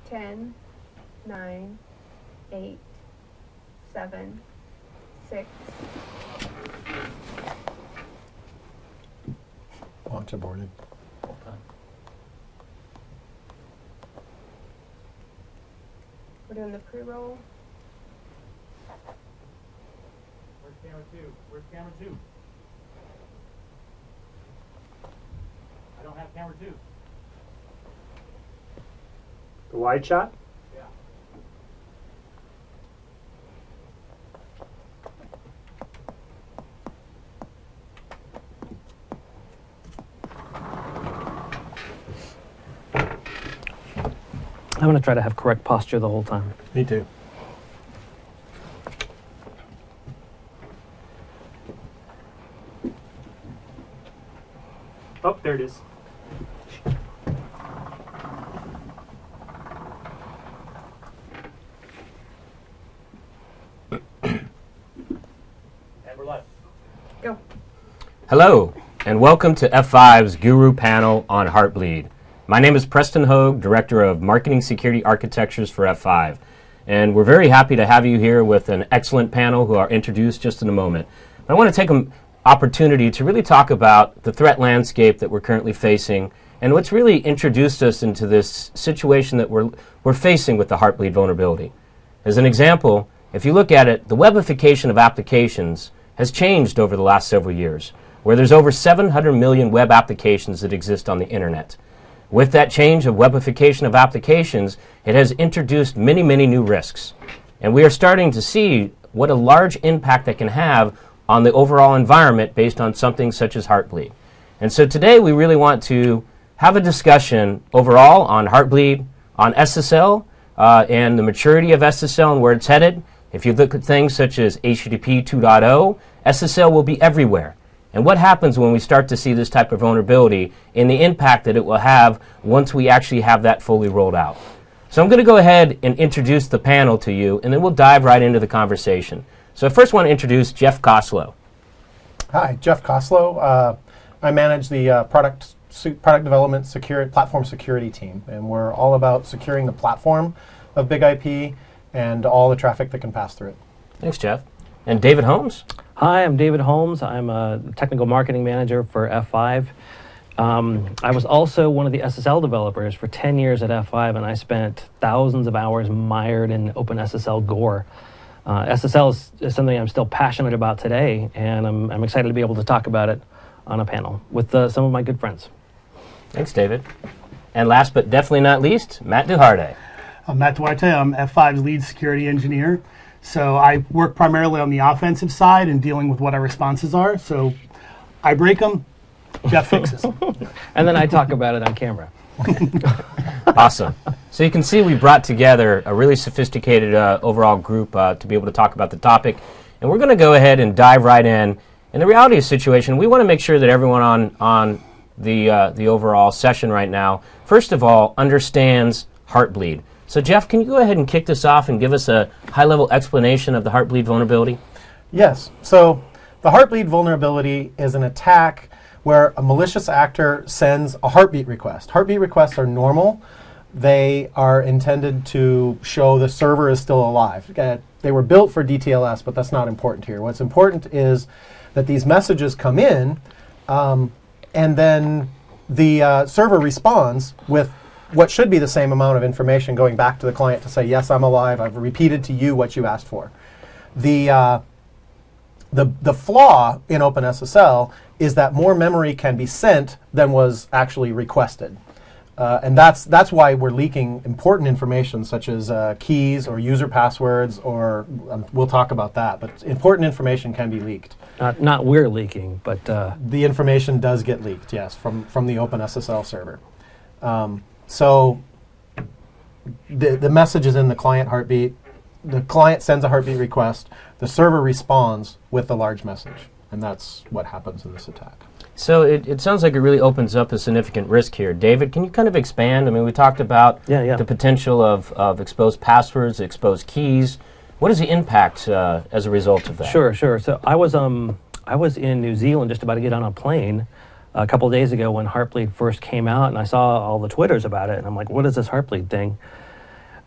10, 9, 8, 7, 6. Launch aborted. We're doing the pre-roll. Where's camera 2? Where's camera 2? I don't have camera 2. The wide shot? Yeah. I'm going to try to have correct posture the whole time. Me too. Oh, there it is. And we're live. Go. Hello, and welcome to F5's Guru panel on Heartbleed. My name is Preston Hogue, Director of Marketing Security Architectures for F5, and we're very happy to have you here with an excellent panel who I'll introduce just in a moment. I want to take an opportunity to really talk about the threat landscape that we're currently facing and what's really introduced us into this situation that we're facing with the Heartbleed vulnerability. As an example, if you look at it, the webification of applications has changed over the last several years, where there's over 700 million web applications that exist on the internet. With that change of webification of applications, it has introduced many, many new risks. And we are starting to see what a large impact that can have on the overall environment based on something such as Heartbleed. And so today we really want to have a discussion overall on Heartbleed, on SSL, and the maturity of SSL and where it's headed. If you look at things such as HTTP 2.0, SSL will be everywhere. And what happens when we start to see this type of vulnerability and the impact that it will have once we actually have that fully rolled out. So I'm going to go ahead and introduce the panel to you, and then we'll dive right into the conversation. So I first want to introduce Jeff Koslow. Hi, Jeff Koslow. I manage the product development platform security team, and we're all about securing the platform of Big IP and all the traffic that can pass through it. Thanks, Jeff. And David Holmes. Hi, I'm David Holmes. I'm a technical marketing manager for F5. I was also one of the SSL developers for 10 years at F5, and I spent thousands of hours mired in OpenSSL gore. SSL is something I'm still passionate about today, and I'm excited to be able to talk about it on a panel with some of my good friends. Thanks, David. And last but definitely not least, Matt Duarte. I'm Matt Duarte. I'm F5's lead security engineer. So I work primarily on the offensive side and dealing with what our responses are. So I break them, Jeff fixes them. And then I talk about it on camera. Awesome. So you can see we brought together a really sophisticated overall group to be able to talk about the topic. And we're going to go ahead and dive right in. In the reality of the situation, we want to make sure that everyone on the overall session right now, first of all, understands Heartbleed. So Jeff, can you go ahead and kick this off and give us a high-level explanation of the Heartbleed vulnerability? Yes. So the Heartbleed vulnerability is an attack where a malicious actor sends a heartbeat request. Heartbeat requests are normal. They are intended to show the server is still alive. They were built for DTLS, but that's not important here. What's important is that these messages come in, and then the server responds with what should be the same amount of information going back to the client to say, yes, I'm alive, I've repeated to you what you asked for. The flaw in OpenSSL is that more memory can be sent than was actually requested. And that's why we're leaking important information such as keys or user passwords, or we'll talk about that, but important information can be leaked. Not we're leaking, but... the information does get leaked, yes, from the OpenSSL server. So the message is in the client heartbeat. The client sends a heartbeat request. The server responds with the large message. And that's what happens in this attack. So it sounds like it really opens up a significant risk here. David, can you kind of expand? I mean, we talked about the potential of exposed passwords, exposed keys. What is the impact as a result of that? Sure. So I was in New Zealand just about to get on a plane a couple of days ago when Heartbleed first came out, and I saw all the Twitters about it, and I'm like, what is this Heartbleed thing?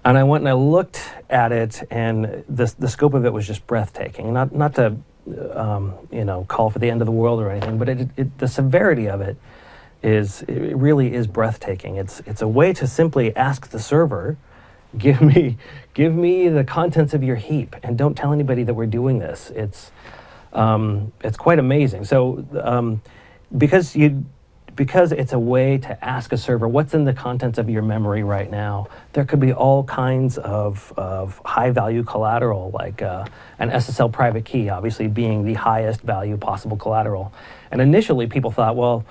And I went and I looked at it, and the scope of it was just breathtaking. Not to call for the end of the world or anything, but the severity of it really is breathtaking. It's a way to simply ask the server, give me the contents of your heap, and don't tell anybody that we're doing this. It's quite amazing. So because it's a way to ask a server what's in the contents of your memory right now, there could be all kinds of high value collateral, like an SSL private key, obviously being the highest value possible collateral. And initially people thought, well,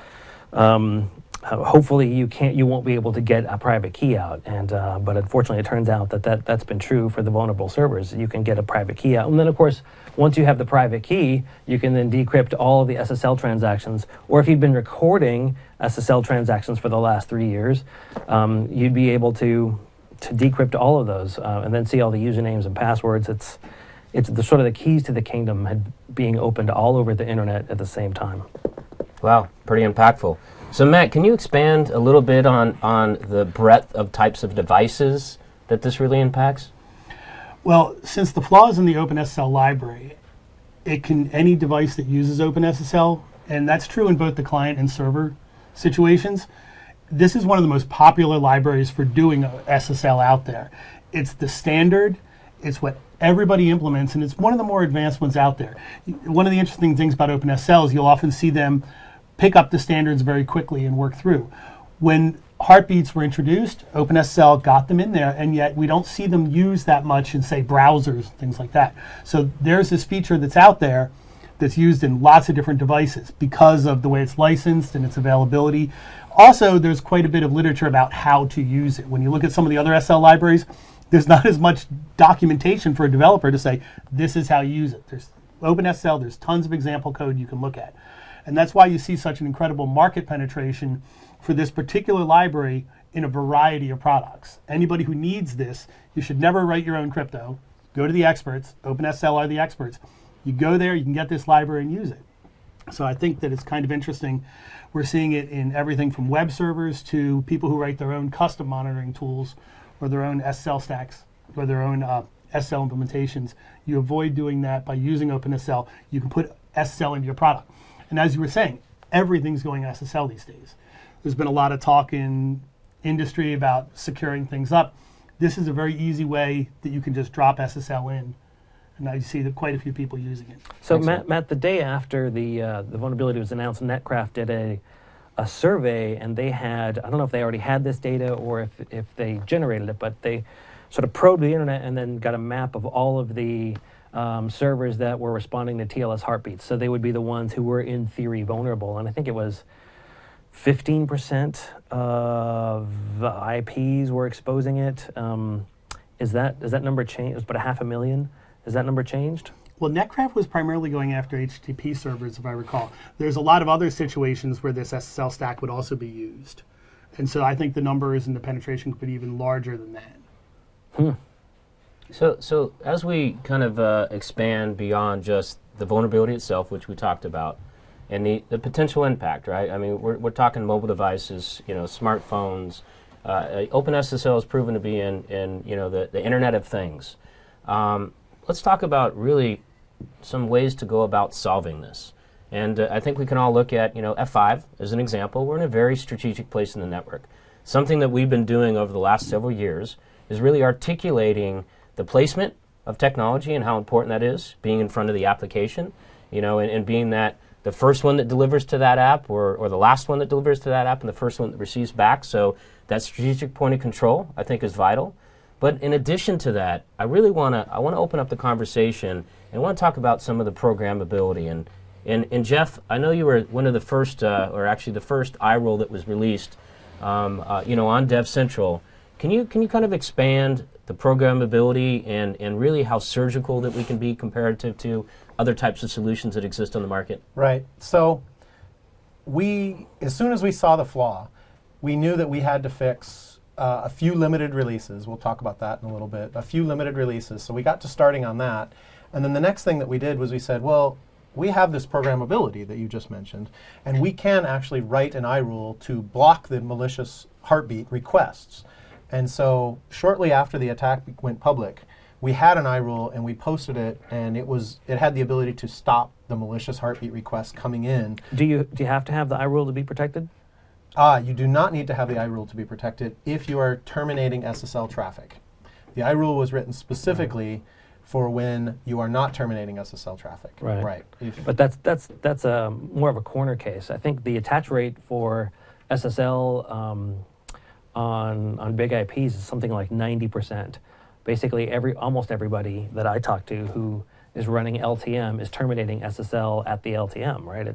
hopefully you won't be able to get a private key out, but unfortunately it turns out that's been true for the vulnerable servers. You can get a private key out, and then of course once you have the private key, you can then decrypt all of the SSL transactions, or if you've been recording SSL transactions for the last 3 years, you'd be able to decrypt all of those and then see all the usernames and passwords. It's the sort of the keys to the kingdom being opened all over the internet at the same time. Wow, pretty impactful. So Matt, can you expand a little bit on the breadth of types of devices that this really impacts? Well, since the flaw is in the OpenSSL library, any device that uses OpenSSL, and that's true in both the client and server situations, this is one of the most popular libraries for doing SSL out there. It's the standard, it's what everybody implements, and it's one of the more advanced ones out there. One of the interesting things about OpenSSL is you'll often see them pick up the standards very quickly and work through. When heartbeats were introduced, OpenSSL got them in there, and yet we don't see them used that much in, say, browsers, things like that. So there's this feature that's out there that's used in lots of different devices because of the way it's licensed and its availability. Also, there's quite a bit of literature about how to use it. When you look at some of the other SL libraries, there's not as much documentation for a developer to say, this is how you use it. There's OpenSSL, there's tons of example code you can look at. And that's why you see such an incredible market penetration for this particular library in a variety of products. Anybody who needs this, you should never write your own crypto. Go to the experts. OpenSSL are the experts. You go there, you can get this library and use it. So I think that it's kind of interesting. We're seeing it in everything from web servers to people who write their own custom monitoring tools or their own SSL stacks or their own SSL implementations. You avoid doing that by using OpenSSL. You can put SSL into your product. And as you were saying, everything's going SSL these days. There's been a lot of talk in industry about securing things up. This is a very easy way that you can just drop SSL in. And I see that quite a few people using it. So Matt, the day after the vulnerability was announced, Netcraft did a survey, and they had, I don't know if they already had this data or if they generated it, but they sort of probed the internet and then got a map of all of the servers that were responding to TLS heartbeats. So they would be the ones who were in theory vulnerable. And I think it was 15% of the IPs were exposing it. Does that number change? It was about 500,000. Has that number changed? Well, Netcraft was primarily going after HTTP servers, if I recall. There's a lot of other situations where this SSL stack would also be used. And so I think the numbers and the penetration could be even larger than that. So as we kind of expand beyond just the vulnerability itself, which we talked about, and the potential impact, right? I mean, we're talking mobile devices, smartphones. OpenSSL has proven to be in the Internet of Things. Let's talk about really some ways to go about solving this. And I think we can all look at, F5 as an example. We're in a very strategic place in the network. Something that we've been doing over the last several years is really articulating the placement of technology and how important that is, being in front of the application, and being that the first one that delivers to that app or the last one that delivers to that app and the first one that receives back. So that strategic point of control, I think, is vital. But in addition to that, I really want to open up the conversation and want to talk about some of the programmability. And Jeff, I know you were one of the first, or actually the first iRole that was released, on DevCentral. Can you kind of expand the programmability and really how surgical that we can be comparative to other types of solutions that exist on the market? Right. So as soon as we saw the flaw, we knew that we had to fix a few limited releases. We'll talk about that in a little bit. A few limited releases. So we got to starting on that. And then the next thing that we did was we said, well, we have this programmability that you just mentioned, and we can actually write an iRule to block the malicious heartbeat requests. And so shortly after the attack went public, we had an iRule and we posted it, and it had the ability to stop the malicious heartbeat requests coming in. Do you have to have the iRule to be protected? You do not need to have the iRule to be protected if you are terminating SSL traffic. The iRule was written specifically for when you are not terminating SSL traffic. Right. But that's more of a corner case. I think the attach rate for SSL on big IPs is something like 90%. Basically, almost everybody that I talk to who is running LTM is terminating SSL at the LTM, right?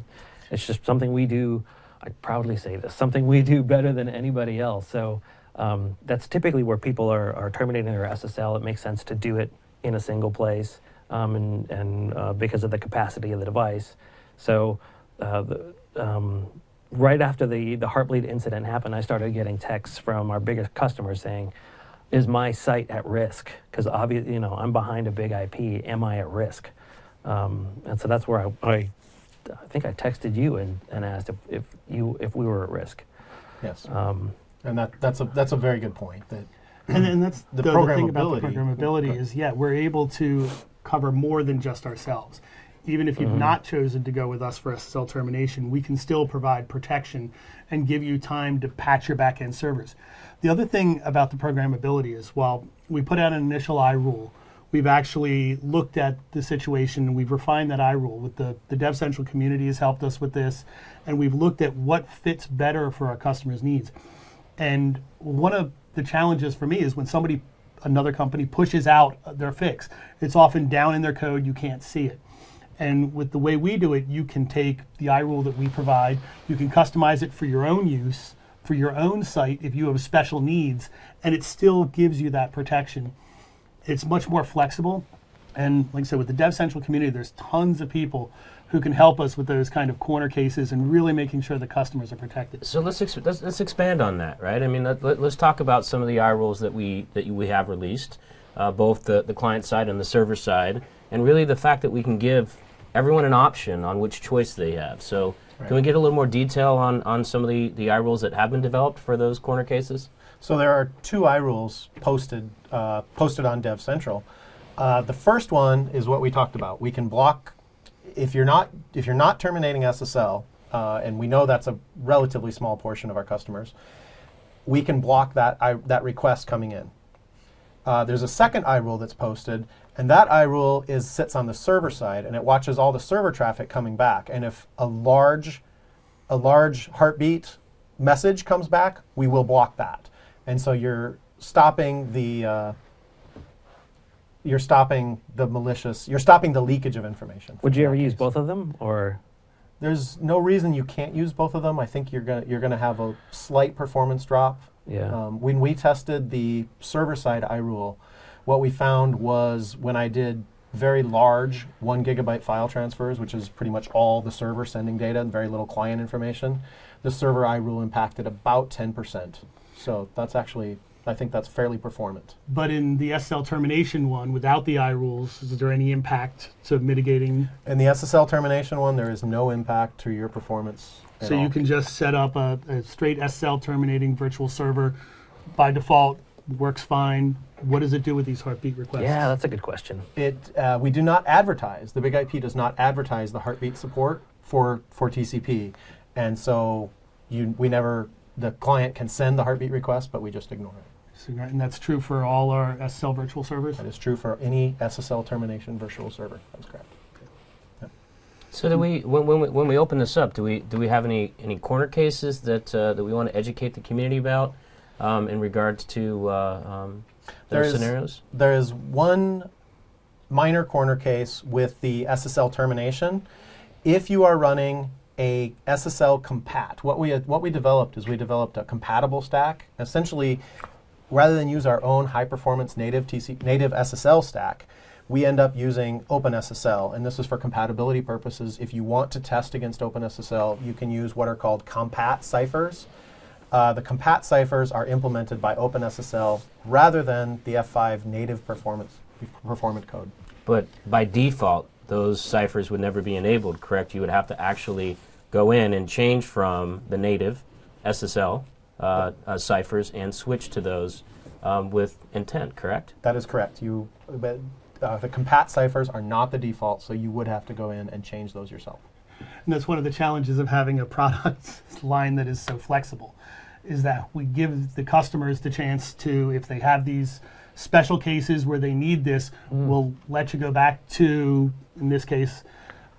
It's just something we do. I proudly say this, something we do better than anybody else. So that's typically where people are terminating their SSL. It makes sense to do it in a single place, and because of the capacity of the device. So right after the Heartbleed incident happened, I started getting texts from our biggest customers saying, "Is my site at risk? Because obviously, I'm behind a big IP. Am I at risk?" And so that's where I think I texted you and asked if we were at risk. Yes. And that's a very good point. And that's the thing about the programmability Okay. is, we're able to cover more than just ourselves. Even if you've not chosen to go with us for SSL termination, we can still provide protection and give you time to patch your backend servers. The other thing about the programmability is, while we put out an initial iRule, we've actually looked at the situation and we've refined that iRule. With the DevCentral community has helped us with this, and we've looked at what fits better for our customers' needs. And one of the challenges for me is when another company pushes out their fix, it's often down in their code, you can't see it. And with the way we do it, you can take the iRule that we provide, you can customize it for your own use, for your own site if you have special needs, and it still gives you that protection. It's much more flexible. And like I said, with the DevCentral community, there's tons of people who can help us with those kind of corner cases and really making sure the customers are protected. So let's expand on that, right? I mean, let's talk about some of the iRules that we have released, both the client side and the server side, and really the fact that we can give everyone an option on which choice they have. So can we get a little more detail on some of the iRules that have been developed for those corner cases? So there are 2 iRules posted on DevCentral. The first one is what we talked about. We can block if you're not terminating SSL, and we know that's a relatively small portion of our customers. We can block that request coming in. There's a second iRule that's posted, and that iRule sits on the server side, and it watches all the server traffic coming back. And if a large heartbeat message comes back, we will block that. And so you're stopping the leakage of information. Would you ever use both of them, or? There's no reason you can't use both of them. I think you're gonna have a slight performance drop. Yeah. When we tested the server-side iRule, what we found was when I did very large 1 gigabyte file transfers, which is pretty much all the server sending data and very little client information, the server iRule impacted about 10%. So that's actually, I think that's fairly performant. But in the SSL termination one, without the iRules, is there any impact to mitigating? In the SSL termination one, there is no impact to your performance at So all. you can just set up a straight SSL terminating virtual server by default, works fine. What does it do with these heartbeat requests? Yeah, that's a good question. We do not advertise. The Big IP does not advertise the heartbeat support for TCP, and so the client can send the heartbeat request, but we just ignore it. So, and that's true for all our SSL virtual servers? That is true for any SSL termination virtual server. That's correct. Yep. So do we, when we open this up, do we have any corner cases that we want to educate the community about in regards to those scenarios? There is one minor corner case with the SSL termination. If you are running a SSL compat, what we developed is we developed a compatible stack. Essentially, rather than use our own high-performance native SSL stack, we end up using OpenSSL, and this is for compatibility purposes. If you want to test against OpenSSL, you can use what are called compat ciphers. The compat ciphers are implemented by OpenSSL rather than the F5 native performant code. But by default, those ciphers would never be enabled, correct? You would have to actually go in and change from the native SSL ciphers and switch to those with intent, correct? That is correct. The compat ciphers are not the default, so you would have to go in and change those yourself. And that's one of the challenges of having a product line that is so flexible, is that we give the customers the chance to, if they have these special cases where they need this, we'll let you go back to, in this case,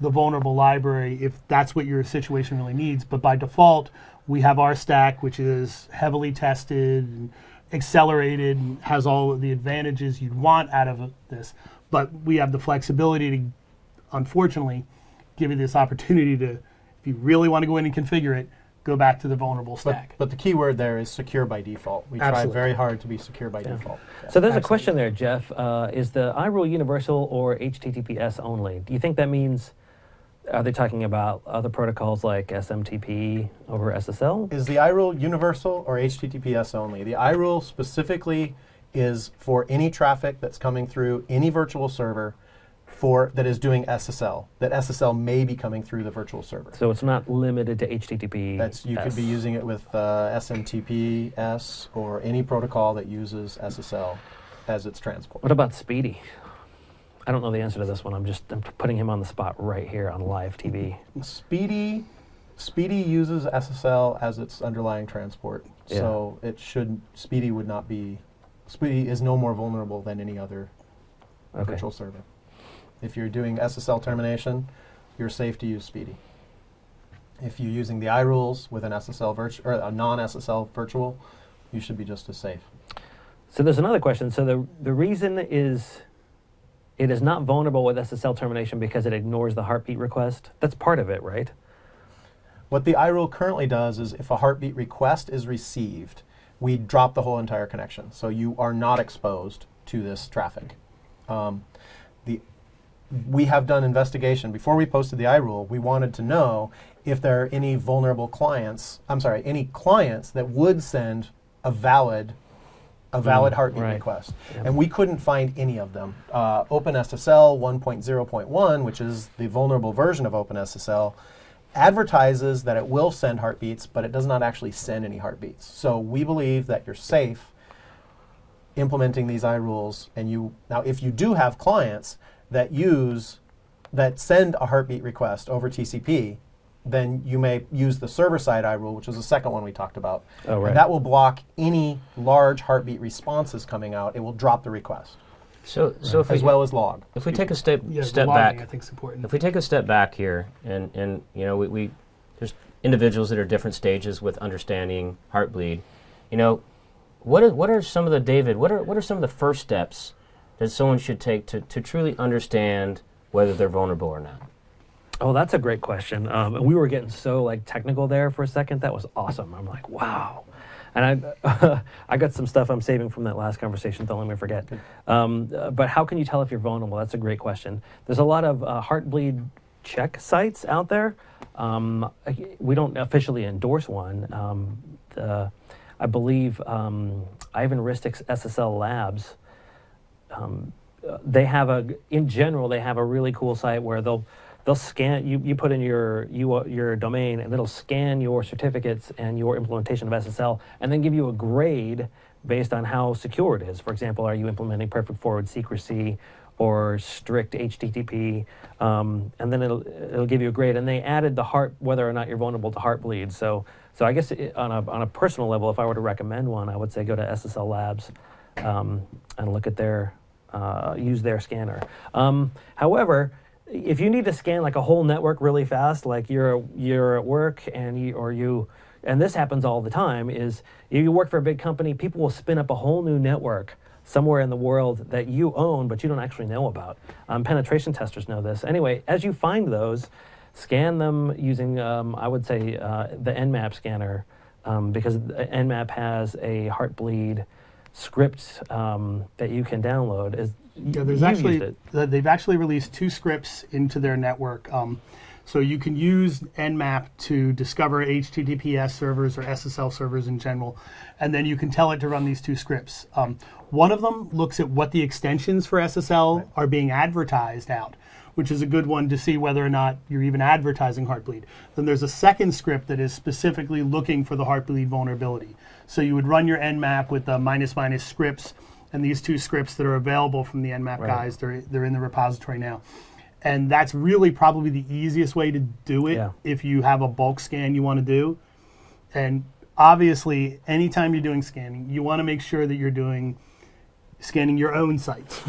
the vulnerable library if that's what your situation really needs. But by default, we have our stack, which is heavily tested and accelerated and has all of the advantages you'd want out of this. But we have the flexibility to, unfortunately, give you this opportunity to, if you really want to go in and configure it, go back to the vulnerable stack. But the key word there is secure by default. We tried very hard to be secure by default. Yeah. So there's a question there, Jeff. Is the iRule universal or HTTPS only? Do you think that means, are they talking about other protocols like SMTP over SSL? Is the iRule universal or HTTPS only? The iRule specifically is for any traffic that's coming through any virtual server that is doing SSL. That SSL may be coming through the virtual server. So it's not limited to HTTP. You could be using it with SMTPS or any protocol that uses SSL as its transport. What about Speedy? I don't know the answer to this one. I'm putting him on the spot right here on live TV. Speedy uses SSL as its underlying transport, so Speedy is no more vulnerable than any other virtual server. If you're doing SSL termination, you're safe to use Speedy. If you're using the iRules with an SSL or a non-SSL virtual, you should be just as safe. So there's another question. So the reason is it is not vulnerable with SSL termination because it ignores the heartbeat request. That's part of it, right? What the iRule currently does is if a heartbeat request is received, we drop the whole entire connection. So you are not exposed to this traffic. We have done investigation. Before we posted the iRule, we wanted to know if there are any vulnerable clients, any clients that would send a valid heartbeat request. Yep. And we couldn't find any of them. OpenSSL 1.0.1, which is the vulnerable version of OpenSSL, advertises that it will send heartbeats, but it does not actually send any heartbeats. So we believe that you're safe implementing these iRules. Now, if you do have clients that send a heartbeat request over TCP, then you may use the server-side iRule, which is the second one we talked about. Oh, right. And that will block any large heartbeat responses coming out. It will drop the request. So as well as log. If we take a step logging, back, I think is important. if we take a step back here, and we there's individuals that are different stages with understanding Heartbleed. What are some of the first steps that someone should take to truly understand whether they're vulnerable or not? Oh, that's a great question. We were getting so technical there for a second. That was awesome. I'm like, wow. And I got some stuff I'm saving from that last conversation. Don't let me forget. But how can you tell if you're vulnerable? That's a great question. There's a lot of Heartbleed check sites out there. We don't officially endorse one. I believe Ivan Ristik's SSL Labs. They have in general, they have a really cool site where they'll scan, you put in your domain, and it'll scan your certificates and your implementation of SSL, and then give you a grade based on how secure it is. For example, are you implementing perfect forward secrecy or strict HTTP? And then it'll give you a grade. And they added whether or not you're vulnerable to Heartbleed. So I guess on a personal level, if I were to recommend one, I would say go to SSL Labs and look at use their scanner. However, if you need to scan a whole network really fast, like you're at work and this happens all the time, is you work for a big company, people will spin up a whole new network somewhere in the world that you own, but you don't actually know about. Penetration testers know this. Anyway, as you find those, scan them using, I would say, the Nmap scanner, because Nmap has a Heartbleed script that you can download. They've actually released 2 scripts into their network. So you can use Nmap to discover HTTPS servers or SSL servers in general, and then you can tell it to run these two scripts. One of them looks at what the extensions for SSL are being advertised out, which is a good one to see whether or not you're even advertising Heartbleed. Then there's a second script that is specifically looking for the Heartbleed vulnerability. So you would run your Nmap with the -- scripts, and these two scripts that are available from the Nmap guys, they're in the repository now. And that's really probably the easiest way to do it if you have a bulk scan you want to do. And obviously, anytime you're doing scanning, you want to make sure that you're scanning your own sites.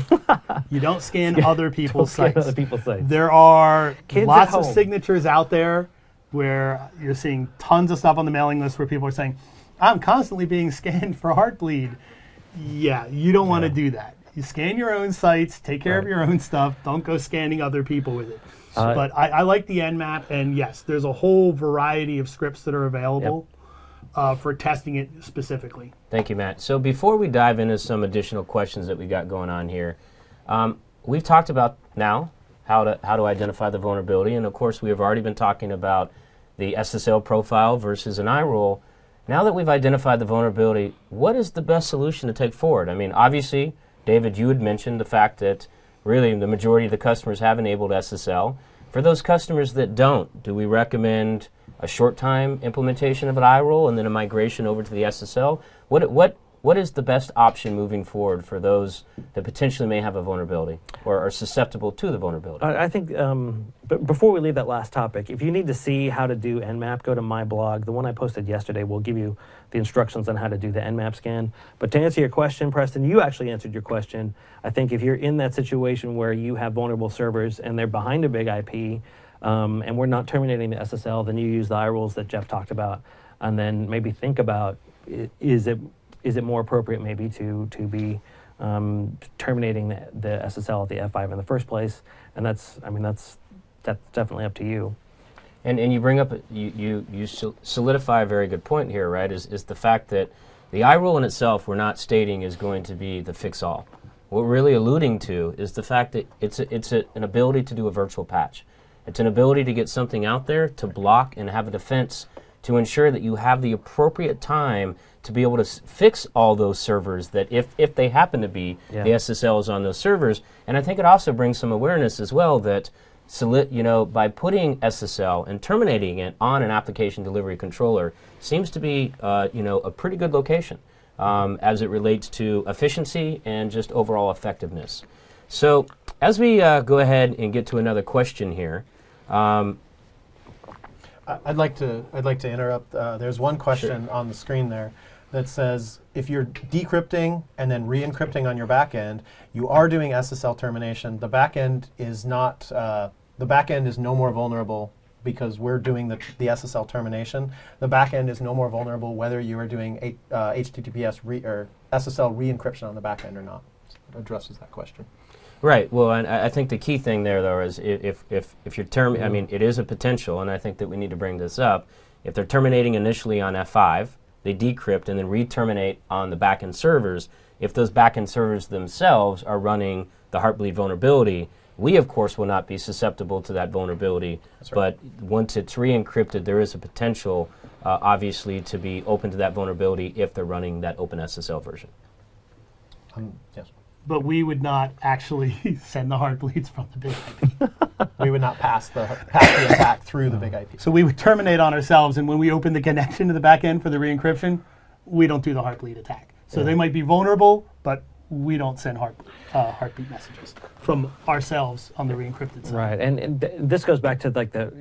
You don't scan other people's sites. Other people's sites. There are Kids lots at of home. signatures out there where you're seeing tons of stuff on the mailing list where people are saying, I'm constantly being scanned for Heartbleed. Yeah, you don't want to do that. You scan your own sites, take care of your own stuff, don't go scanning other people with it. But I like the Nmap, and yes, there's a whole variety of scripts that are available for testing it specifically. Thank you, Matt. So before we dive into some additional questions that we got going on here, we've talked about now how to identify the vulnerability, and of course we have already been talking about the SSL profile versus an iRule. Now that we've identified the vulnerability, what is the best solution to take forward? I mean, obviously, David, you had mentioned the fact that really the majority of the customers have enabled SSL. For those customers that don't, do we recommend a short-time implementation of an iRule and then a migration over to the SSL? What is the best option moving forward for those that potentially may have a vulnerability or are susceptible to the vulnerability? I think, but before we leave that last topic, if you need to see how to do Nmap, go to my blog. The one I posted yesterday will give you the instructions on how to do the Nmap scan. But to answer your question, Preston, you actually answered your question. I think if you're in that situation where you have vulnerable servers and they're behind a big IP, and we're not terminating the SSL, then you use the iRules that Jeff talked about, and then maybe think about, is it more appropriate maybe to be terminating the SSL at the F5 in the first place? And that's definitely up to you. And you bring up, you solidify a very good point here, right, is the fact that the iRule in itself we're not stating is going to be the fix-all. What we're really alluding to is the fact that it's an ability to do a virtual patch. It's an ability to get something out there to block and have a defense to ensure that you have the appropriate time to be able to fix all those servers that if they happen to be the SSLs on those servers. And I think it also brings some awareness as well that by putting SSL and terminating it on an application delivery controller seems to be a pretty good location as it relates to efficiency and just overall effectiveness. So as we go ahead and get to another question here, I'd like to interrupt. There's one question on the screen there that says if you're decrypting and then re-encrypting on your backend, you are doing SSL termination. The backend is not. The backend is no more vulnerable because we're doing the SSL termination. The backend is no more vulnerable whether you are doing HTTPS or SSL re-encryption on the backend or not. It addresses that question. Right. Well, and I think the key thing there, though, is if you're I mean, it is a potential, and I think that we need to bring this up. If they're terminating initially on F5, they decrypt and then re-terminate on the backend servers. If those backend servers themselves are running the Heartbleed vulnerability, we, of course, will not be susceptible to that vulnerability. That's right. But once it's re-encrypted, there is a potential, obviously, to be open to that vulnerability if they're running that OpenSSL version. Yes. But we would not actually send the Heartbleeds from the big IP. We would not pass the attack through the big IP. So we would terminate on ourselves, and when we open the connection to the back end for the re-encryption, we don't do the Heartbleed attack. So they might be vulnerable, but we don't send heartbeat messages from ourselves on the re-encrypted side. Right, and this goes back to like the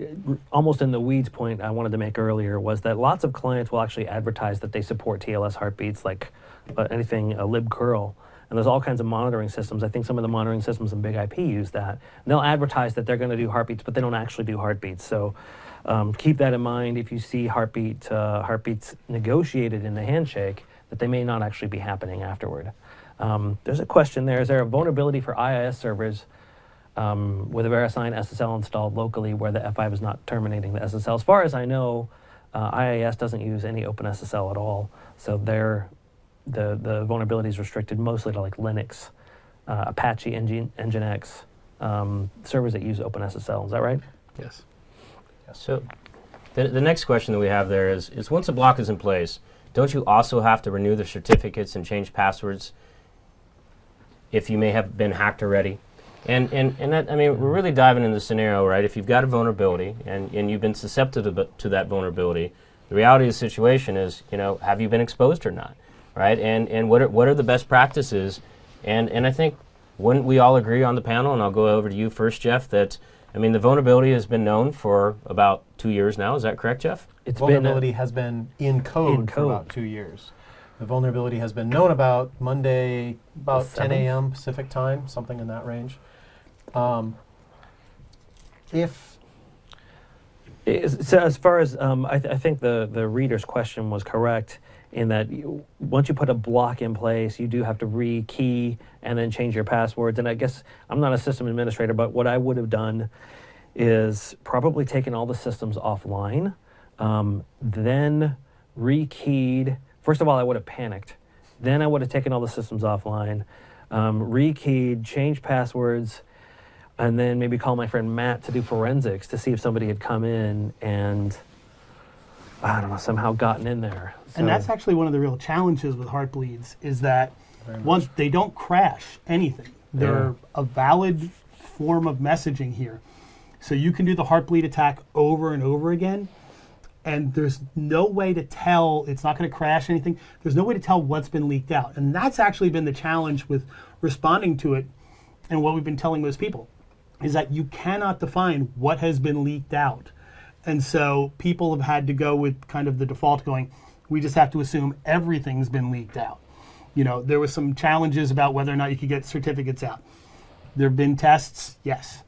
almost in the weeds point I wanted to make earlier, was that lots of clients will actually advertise that they support TLS heartbeats, like anything libcurl. And there's all kinds of monitoring systems. I think some of the monitoring systems in Big IP use that. And they'll advertise that they're going to do heartbeats, but they don't actually do heartbeats. So keep that in mind if you see heartbeats negotiated in the handshake, that they may not actually be happening afterward. There's a question there. Is there a vulnerability for IIS servers with a VeriSign SSL installed locally where the F5 is not terminating the SSL? As far as I know, IIS doesn't use any OpenSSL at all. So the vulnerability is restricted mostly to like Linux, Apache, Nginx, servers that use OpenSSL. Is that right? Yes. So the next question that we have there is once a block is in place, don't you also have to renew the certificates and change passwords if you may have been hacked already? And that, I mean, we're really diving into the scenario, right? If you've got a vulnerability and you've been susceptible to that vulnerability, the reality of the situation is, you know, have you been exposed or not, right? And what are the best practices? And I think, wouldn't we all agree on the panel, and I'll go over to you first, Jeff, that, I mean, the vulnerability has been known for about 2 years now. Is that correct, Jeff? It's vulnerability has been in code for about 2 years. The vulnerability has been known about Monday, about 10 a.m. Pacific time, something in that range. So as far as I think the reader's question was correct in that once you put a block in place, you do have to re-key and then change your passwords. And I guess I'm not a system administrator, but what I would have done is probably taken all the systems offline, then re-keyed. First of all, I would have panicked. Then I would have taken all the systems offline, re-keyed, changed passwords, and then maybe call my friend Matt to do forensics to see if somebody had come in and, I don't know, somehow gotten in there. So, And that's actually one of the real challenges with Heartbleeds is that once they don't crash anything. They're a valid form of messaging here. So you can do the Heartbleed attack over and over again, and there's no way to tell, it's not going to crash anything, there's no way to tell what's been leaked out. And that's actually been the challenge with responding to it, and what we've been telling most people is that you cannot define what has been leaked out. And so people have had to go with kind of the default going, we just have to assume everything's been leaked out. You know, there was some challenges about whether or not you could get certificates out. There have been tests, yes.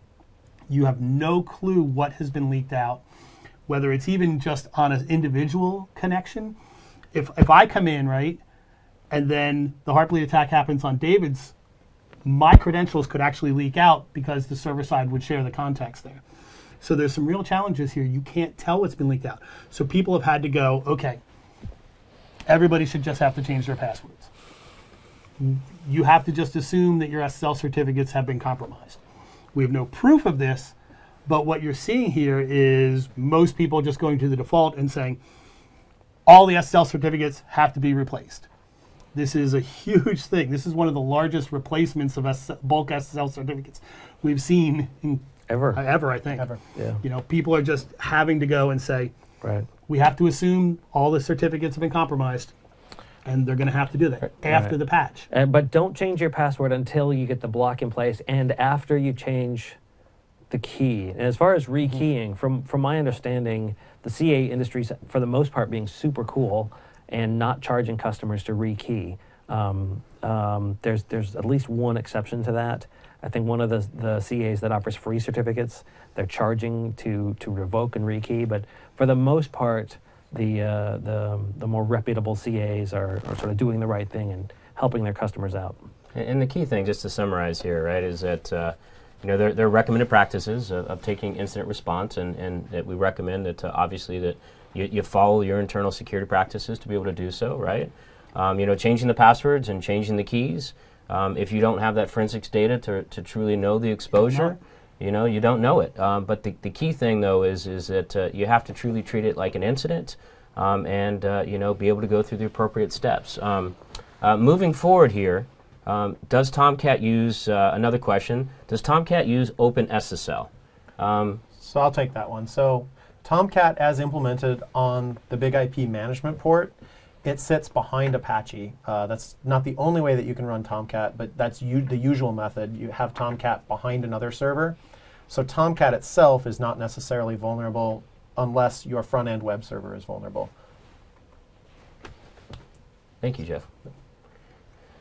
You have no clue what has been leaked out, whether it's even just on an individual connection. If I come in, right, and then the Heartbleed attack happens on David's, my credentials could actually leak out because the server side would share the context there. So there's some real challenges here. You can't tell what's been leaked out. So people have had to go, okay, everybody should just have to change their passwords. You have to just assume that your SSL certificates have been compromised. We have no proof of this, but what you're seeing here is most people just going to the default and saying, all the SSL certificates have to be replaced. This is a huge thing. This is one of the largest replacements of bulk SSL certificates we've seen in ever, I think. Ever. Yeah. You know, people are just having to go and say, Right. we have to assume all the certificates have been compromised, and they're going to have to do that after the patch. But don't change your password until you get the block in place and after you change the key. And as far as rekeying, from my understanding, the CA industry, for the most part, being super cool and not charging customers to rekey. There's at least one exception to that. I think one of the CAs that offers free certificates, they're charging to revoke and rekey. But for the most part, the more reputable CAs are sort of doing the right thing and helping their customers out. And the key thing, just to summarize here, right, is that you know, there are recommended practices of taking incident response, and that we recommend that obviously that you follow your internal security practices to be able to do so, right? You know, changing the passwords and changing the keys. If you don't have that forensics data to truly know the exposure, you know, you don't know it. But the key thing, though, is that you have to truly treat it like an incident and, you know, be able to go through the appropriate steps. Moving forward here, does Tomcat use, another question, does Tomcat use OpenSSL? So I'll take that one. So Tomcat, as implemented on the Big IP management port, it sits behind Apache. That's not the only way that you can run Tomcat, but that's the usual method. You have Tomcat behind another server. So Tomcat itself is not necessarily vulnerable unless your front-end web server is vulnerable. Thank you, Jeff.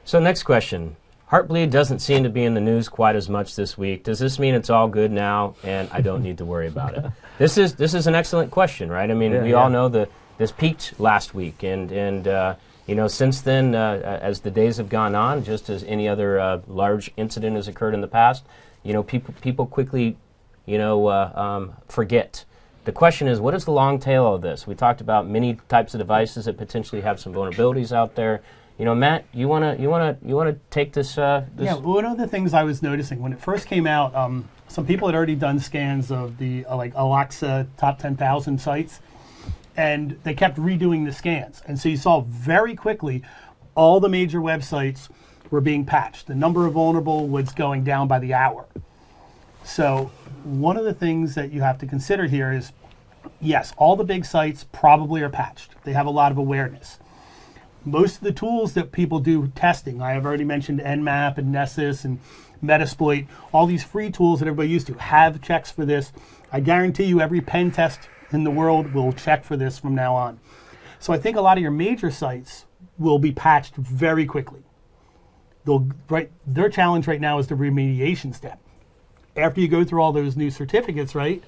So next question. Heartbleed doesn't seem to be in the news quite as much this week. Does this mean it's all good now and I don't need to worry about it? This is an excellent question, right? I mean, we all know this peaked last week, and you know, since then, as the days have gone on, just as any other large incident has occurred in the past, you know, people quickly, you know, forget. The question is, what is the long tail of this? We talked about many types of devices that potentially have some vulnerabilities out there. You know, Matt, you wanna take this? Yeah, one of the things I was noticing when it first came out, some people had already done scans of the like Alexa top 10,000 sites, and they kept redoing the scans. And so you saw very quickly all the major websites were being patched. The number of vulnerable was going down by the hour. So one of the things that you have to consider here is, yes, all the big sites probably are patched. They have a lot of awareness. Most of the tools that people do testing, I have already mentioned Nmap and Nessus and Metasploit, all these free tools that everybody used to have checks for this. I guarantee you every pen test in the world will check for this from now on. So I think a lot of your major sites will be patched very quickly. Their challenge right now is the remediation step. After you go through all those new certificates, right?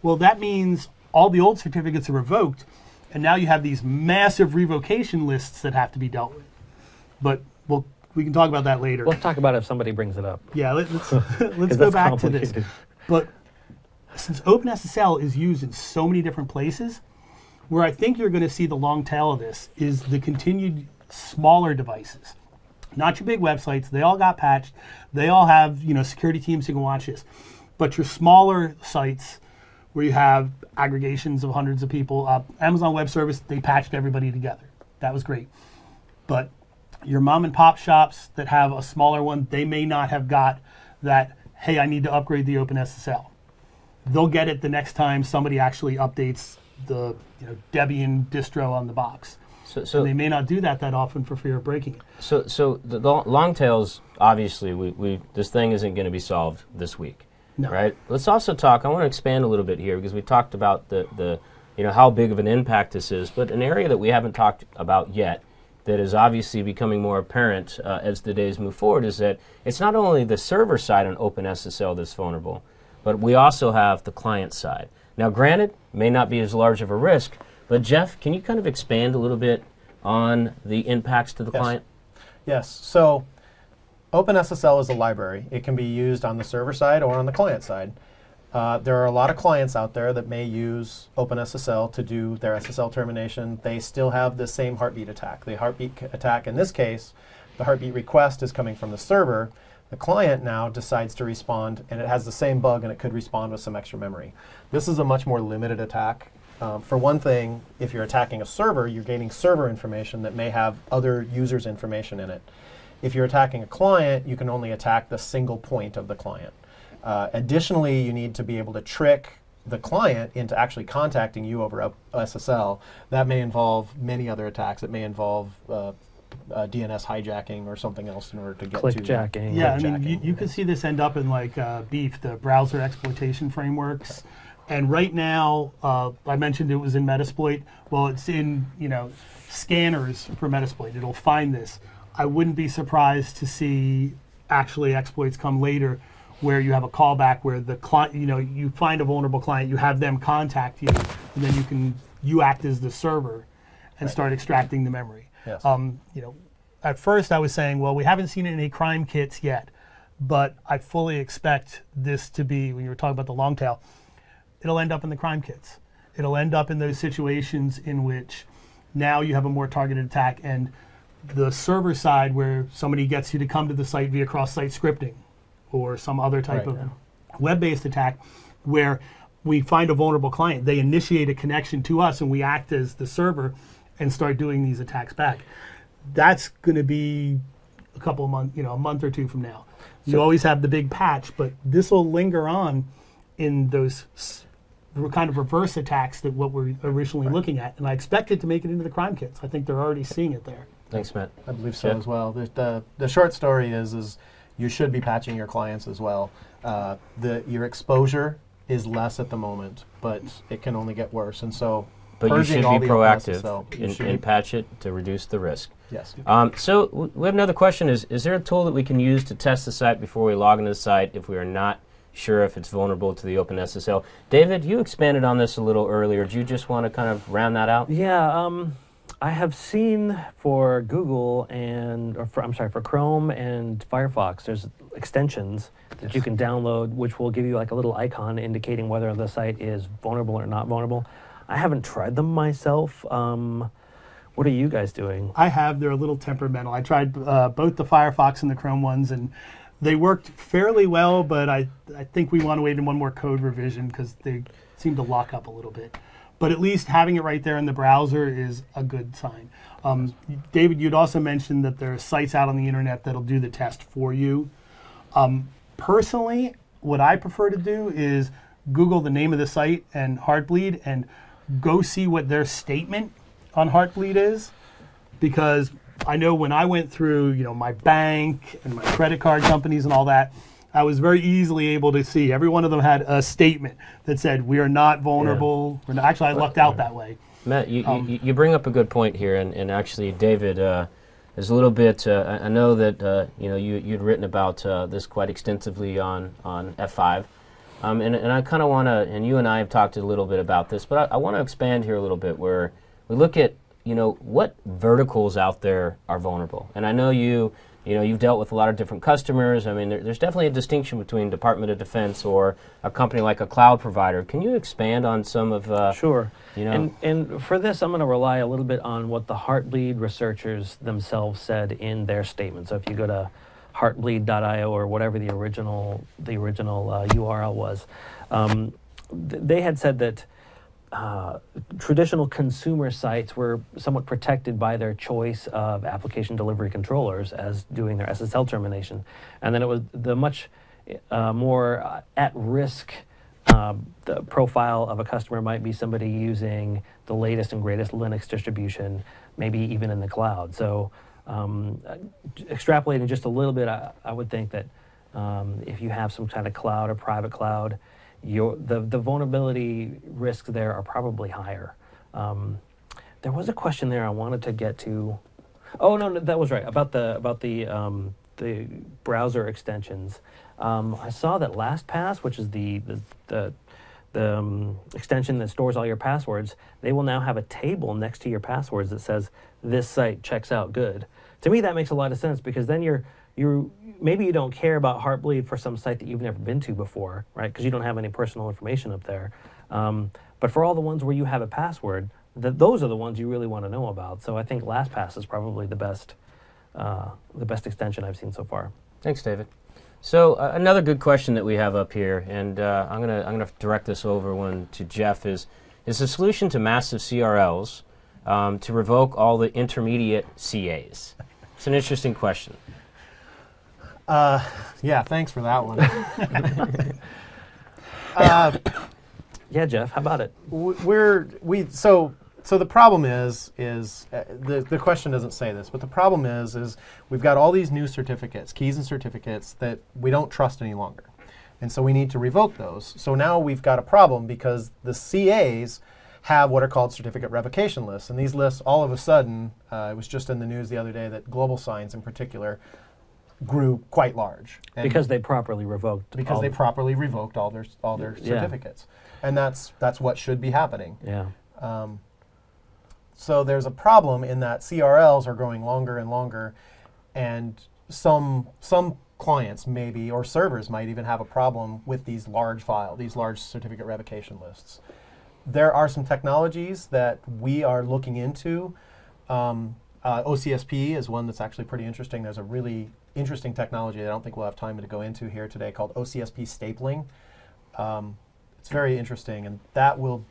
Well, that means all the old certificates are revoked, and now you have these massive revocation lists that have to be dealt with. But we can talk about that later. We'll talk about it if somebody brings it up. Yeah, let's go back to this. But since OpenSSL is used in so many different places, where I think you're going to see the long tail of this is the continued smaller devices. Not your big websites. They all got patched. They all have security teams who can watch this. But your smaller sites where you have aggregations of hundreds of people, Amazon Web Service, they patched everybody together. That was great. But your mom and pop shops that have a smaller one, they may not have got that, hey, I need to upgrade the OpenSSL. They'll get it the next time somebody actually updates the Debian distro on the box. So they may not do that often for fear of breaking it. So the long tails, obviously, this thing isn't going to be solved this week, no. Right? Let's also talk. I want to expand a little bit here because we talked about the how big of an impact this is, but an area that we haven't talked about yet that is obviously becoming more apparent as the days move forward is that it's not only the server side on OpenSSL that's vulnerable, but we also have the client side. Now, granted, may not be as large of a risk, but Jeff, can you kind of expand a little bit on the impacts to the client? Yes. So OpenSSL is a library. It can be used on the server side or on the client side. There are a lot of clients out there that may use OpenSSL to do their SSL termination. They still have the same heartbeat attack. The heartbeat attack in this case, the heartbeat request is coming from the server. The client now decides to respond, and it has the same bug, and it could respond with some extra memory. This is a much more limited attack. For one thing, if you're attacking a server, you're gaining server information that may have other users' information in it. If you're attacking a client, you can only attack the single point of the client. Additionally, you need to be able to trick the client into actually contacting you over SSL. That may involve many other attacks. It may involve DNS hijacking or something else in order to get clickjacking. Yeah, I mean, you could see this end up in like BEEF, the browser exploitation frameworks. And right now, I mentioned it was in Metasploit. Well, it's in scanners for Metasploit. It'll find this. I wouldn't be surprised to see actually exploits come later where you have a callback where the client, you find a vulnerable client, you have them contact you, and then you act as the server and start extracting the memory. Yes. At first I was saying, well, we haven't seen any crime kits yet, but I fully expect this to be, when you were talking about the long tail, it'll end up in the crime kits. It'll end up in those situations in which now you have a more targeted attack, and the server side where somebody gets you to come to the site via cross-site scripting or some other type of web-based attack where we find a vulnerable client. They initiate a connection to us and we act as the server and start doing these attacks back. That's going to be a couple of months, a month or two from now. You always have the big patch, but this will linger on in those kind of reverse attacks that what we're originally looking at. And I expect it to make it into the crime kits. I think they're already seeing it there. Thanks, Matt. I believe so as well. The short story is you should be patching your clients as well. Your exposure is less at the moment, but it can only get worse. And so, but you should be proactive and and patch it to reduce the risk. Yes. So we have another question. Is there a tool that we can use to test the site before we log into the site if we are not sure if it's vulnerable to the OpenSSL? David, you expanded on this a little earlier. Do you just want to kind of round that out? Yeah. I have seen for Google for Chrome and Firefox, there's extensions that you can download, which will give you like a little icon indicating whether the site is vulnerable or not vulnerable. I haven't tried them myself. What are you guys doing? I have. They're a little temperamental. I tried both the Firefox and the Chrome ones, and They worked fairly well, but I think we want to wait in one more code revision because they seem to lock up a little bit. But at least having it right there in the browser is a good sign. David, you'd also mentioned that there are sites out on the internet that'll do the test for you. Personally, what I prefer to do is Google the name of the site and Heartbleed and go see what their statement on Heartbleed is, because I know when I went through, my bank and my credit card companies and all that, I was very easily able to see every one of them had a statement that said, we are not vulnerable. Yeah. We're not, actually, I lucked out that way. Matt, you bring up a good point here, and actually, David, is a little bit. I know that you'd written about this quite extensively on F5, and I kind of want to. And you and I have talked a little bit about this, but I want to expand here a little bit, where we look at what verticals out there are vulnerable. And I know you've dealt with a lot of different customers. I mean, there's definitely a distinction between Department of Defense or a company like a cloud provider. Can you expand on some of? Sure. And for this, I'm going to rely a little bit on what the Heartbleed researchers themselves said in their statement. So if you go to heartbleed.io or whatever the original URL was, they had said that traditional consumer sites were somewhat protected by their choice of application delivery controllers as doing their SSL termination. And then it was the much more at-risk the profile of a customer might be somebody using the latest and greatest Linux distribution, maybe even in the cloud. So extrapolating just a little bit, I would think that if you have some kind of cloud or private cloud, the vulnerability risks there are probably higher. There was a question there I wanted to get to. Oh no, that was right about the browser extensions. I saw that LastPass, which is the extension that stores all your passwords, they will now have a table next to your passwords that says this site checks out good. To me, that makes a lot of sense, because then maybe you don't care about Heartbleed for some site that you've never been to before, right? Because you don't have any personal information up there. But for all the ones where you have a password, those are the ones you really want to know about. So I think LastPass is probably the best extension I've seen so far. Thanks, David. So another good question that we have up here, and I'm gonna direct this over to Jeff, is the solution to massive CRLs to revoke all the intermediate CAs? It's an interesting question. Yeah, thanks for that one. Yeah, Jeff, how about it? So the problem is the question doesn't say this, but the problem is we've got all these new certificates, keys and certificates that we don't trust any longer. And so we need to revoke those. So now we've got a problem because the CAs have what are called certificate revocation lists. And these lists, all of a sudden, it was just in the news the other day that Global Signs in particular grew quite large. And because they properly revoked. Because they properly revoked all their certificates. And that's what should be happening. Yeah. So there's a problem in that CRLs are growing longer and longer, and some clients maybe, or servers might even have a problem with these large certificate revocation lists. There are some technologies that we are looking into. OCSP is one that's actually pretty interesting. There's a really interesting technology that I don't think we'll have time to go into here today called OCSP stapling. It's very interesting, and that will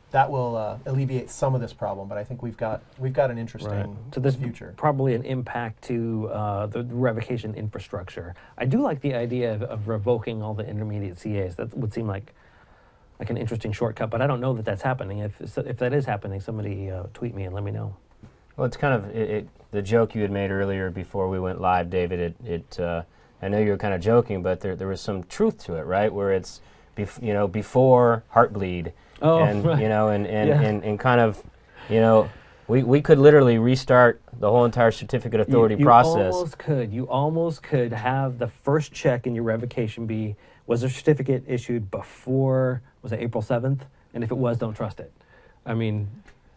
alleviate some of this problem. But I think we've got an interesting So there's future. Probably an impact to the revocation infrastructure. I do like the idea of revoking all the intermediate CAs. That would seem like an interesting shortcut, but I don't know that that's happening. If that is happening, somebody tweet me and let me know. Well, it's kind of the joke you had made earlier before we went live, David. I know you were kind of joking, but there was some truth to it, right? Where it's before Heartbleed, and right. and kind of, we could literally restart the whole entire certificate authority process. You almost could have the first check in your revocation be, was a certificate issued before, was it April 7th? And if it was, don't trust it. I mean,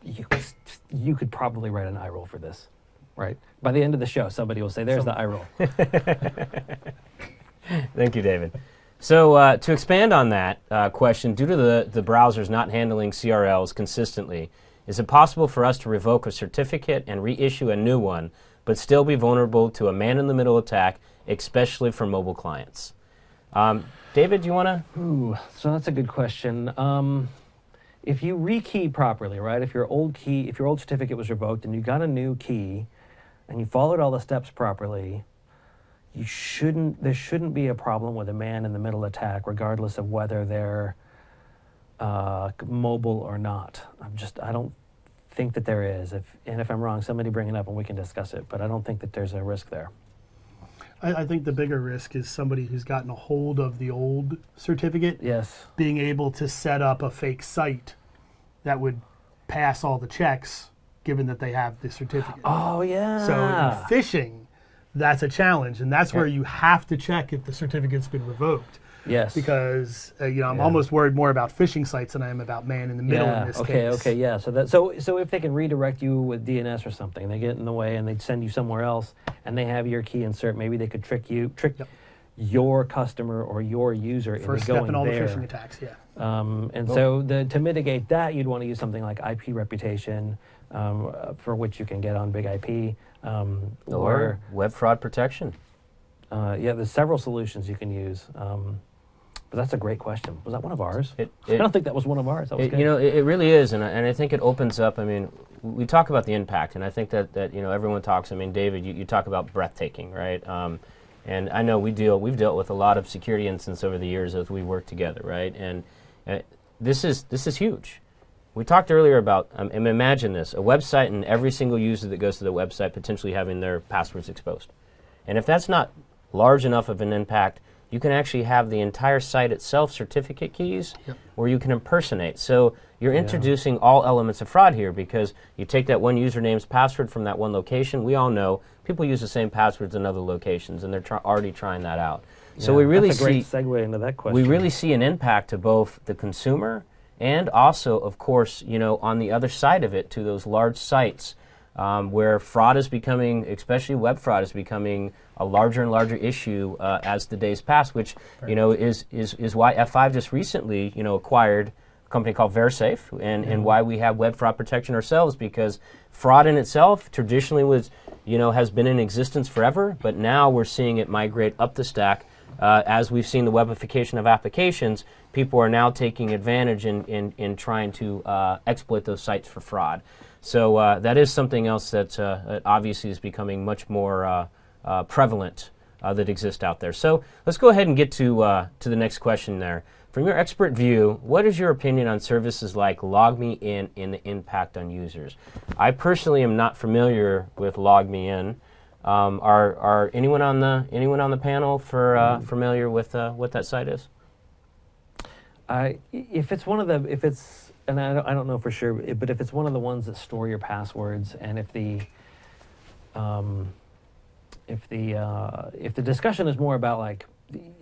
you could probably write an eye roll for this, right? By the end of the show, somebody will say, there's the eye roll. Thank you, David. So to expand on that question, due to the browsers not handling CRLs consistently, is it possible for us to revoke a certificate and reissue a new one, but still be vulnerable to a man-in-the-middle attack, especially for mobile clients? David, do you want to? Ooh, so that's a good question. If you rekey properly, right? If your old certificate was revoked and you got a new key, and you followed all the steps properly, there shouldn't be a problem with a man-in-the-middle attack, regardless of whether they're mobile or not. I don't think that there is. If I'm wrong, somebody bring it up and we can discuss it. But I don't think that there's a risk there. I think the bigger risk is somebody who's gotten a hold of the old certificate, Yes. being able to set up a fake site that would pass all the checks, given that they have the certificate. Oh yeah. So in phishing, that's a challenge, and that's where you have to check if the certificate's been revoked. Yes. Because I'm almost worried more about phishing sites than I am about man in the middle in this case. Okay, yeah. So if they can redirect you with DNS or something, they get in the way and they send you somewhere else, and they have your key insert, maybe they could trick your customer or your user into going First step in all there. the phishing attacks, yeah. So to mitigate that, you'd want to use something like IP reputation, for which you can get on Big IP, Or web fraud protection. there's several solutions you can use. But that's a great question. Was that one of ours? I It- don't think that was one of ours. That was good. it really is, and I think it opens up. I mean, we talk about the impact, and I think that everyone talks. I mean, David, you talk about breathtaking, right? And I know we've dealt with a lot of security incidents over the years as we work together, right? And this is huge. We talked earlier about, imagine this, a website and every single user that goes to the website potentially having their passwords exposed. And if that's not large enough of an impact, you can actually have the entire site itself certificate keys where you can impersonate. So you're introducing all elements of fraud here, because you take that one username's password from that one location. We all know people use the same passwords in other locations, and they're already trying that out. So we really that's a great segue into that question. we really see an impact to both the consumer and also, of course, on the other side of it, to those large sites where fraud is becoming, especially web fraud, is becoming a larger and larger issue as the days pass, which is why F5 just recently acquired a company called VeriSafe, and why we have web fraud protection ourselves, because fraud in itself traditionally was has been in existence forever, but now we're seeing it migrate up the stack. As we've seen the webification of applications, people are now taking advantage in trying to exploit those sites for fraud. So that is something else that obviously is becoming much more prevalent that exists out there. So let's go ahead and get to the next question there. From your expert view, what is your opinion on services like LogMeIn and the impact on users? I personally am not familiar with LogMeIn. Are anyone on the panel familiar with what that site is? If it's and I don't know for sure, but if it's one of the ones that store your passwords, and if the discussion is more about like,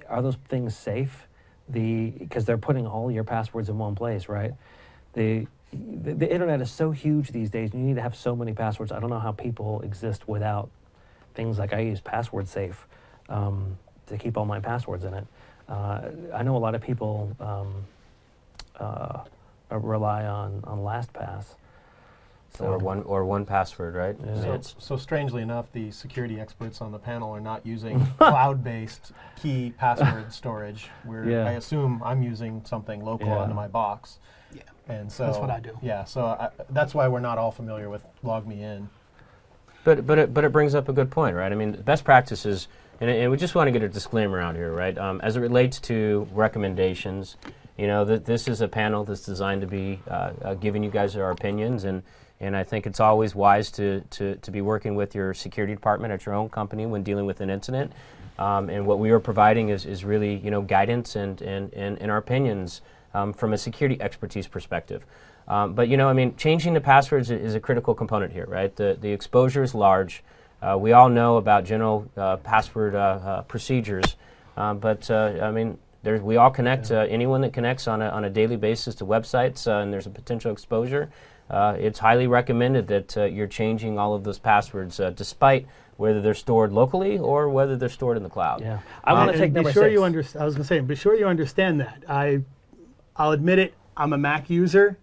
are those things safe? Because they're putting all your passwords in one place, right? The internet is so huge these days, and you need to have so many passwords. I don't know how people exist without things like, I use Password Safe to keep all my passwords in it. I know a lot of people rely on LastPass. Or one password, right? Yeah. So strangely enough, the security experts on the panel are not using cloud-based key password storage, where I assume I'm using something local onto my box. Yeah, and so that's what I do. Yeah, so that's why we're not all familiar with LogMeIn. But it brings up a good point, right? I mean, best practices, and we just want to get a disclaimer out here, right? As it relates to recommendations, that this is a panel that's designed to be giving you guys our opinions, and I think it's always wise to be working with your security department at your own company when dealing with an incident. And what we are providing is really guidance and our opinions from a security expertise perspective. But I mean, changing the passwords is a critical component here, right? The exposure is large. We all know about general password procedures, but I mean, we all connect. Anyone that connects on a daily basis to websites, and there's a potential exposure, it's highly recommended that you're changing all of those passwords, despite whether they're stored locally or whether they're stored in the cloud. Yeah, I want to take number 6. I was going to say, be sure you understand that. I'll admit it. I'm a Mac user.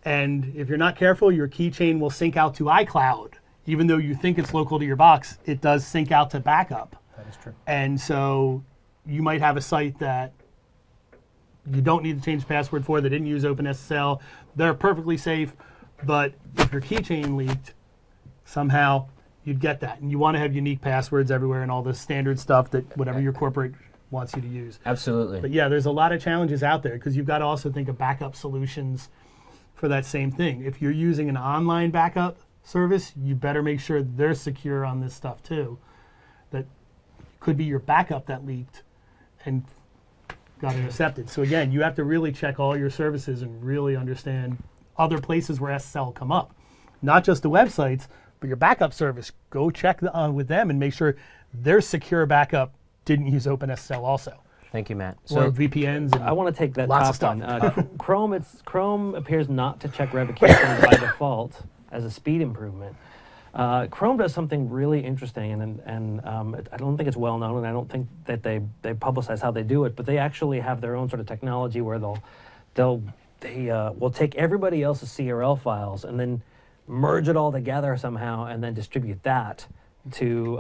And if you're not careful, your keychain will sync out to iCloud even though you think it's local to your box, it does sync out to backup. That is true. And so you might have a site that you don't need to change the password for, they didn't use OpenSSL, they're perfectly safe, but if your keychain leaked, somehow you'd get that. And you want to have unique passwords everywhere and all the standard stuff that whatever your corporate wants you to use. Absolutely. But yeah, there's a lot of challenges out there because you've got to also think of backup solutions for that same thing. If you're using an online backup service, you better make sure they're secure on this stuff too. That could be your backup that leaked and got intercepted. So again, you have to really check all your services and really understand other places where SSL come up. Not just the websites, but your backup service. Go check with them and make sure their secure backup didn't use OpenSSL also. Thank you, Matt. Or VPNs. And I want to take that lots of top stuff. one. Chrome appears not to check revocation by default as a speed improvement. Chrome does something really interesting, and I don't think it's well known, and I don't think that they publicize how they do it. But they actually have their own sort of technology where they will take everybody else's CRL files and then merge it all together somehow, and then distribute that to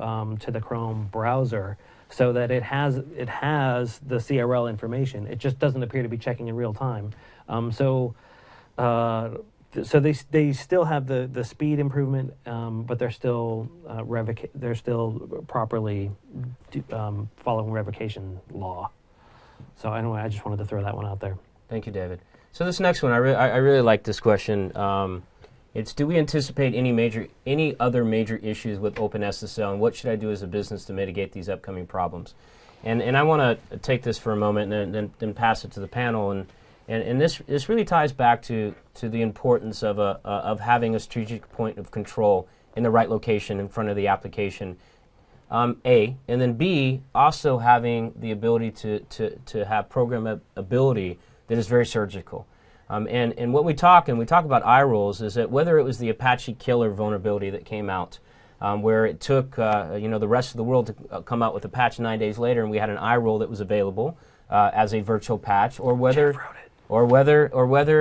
the Chrome browser, so that it has the CRL information. It just doesn't appear to be checking in real time. So they still have the speed improvement, but they're still properly following revocation law. So anyway, I just wanted to throw that one out there. Thank you, David. So this next one, I really like this question. It's, do we anticipate any other major issues with OpenSSL, and what should I do as a business to mitigate these upcoming problems? And I want to take this for a moment and then pass it to the panel. And this really ties back to the importance of having a strategic point of control in the right location in front of the application. A, and then B, also having the ability to have programmability that is very surgical. And what we talk about iRules is that whether it was the Apache Killer vulnerability that came out, where it took the rest of the world to come out with a patch 9 days later, and we had an iRule that was available as a virtual patch, or whether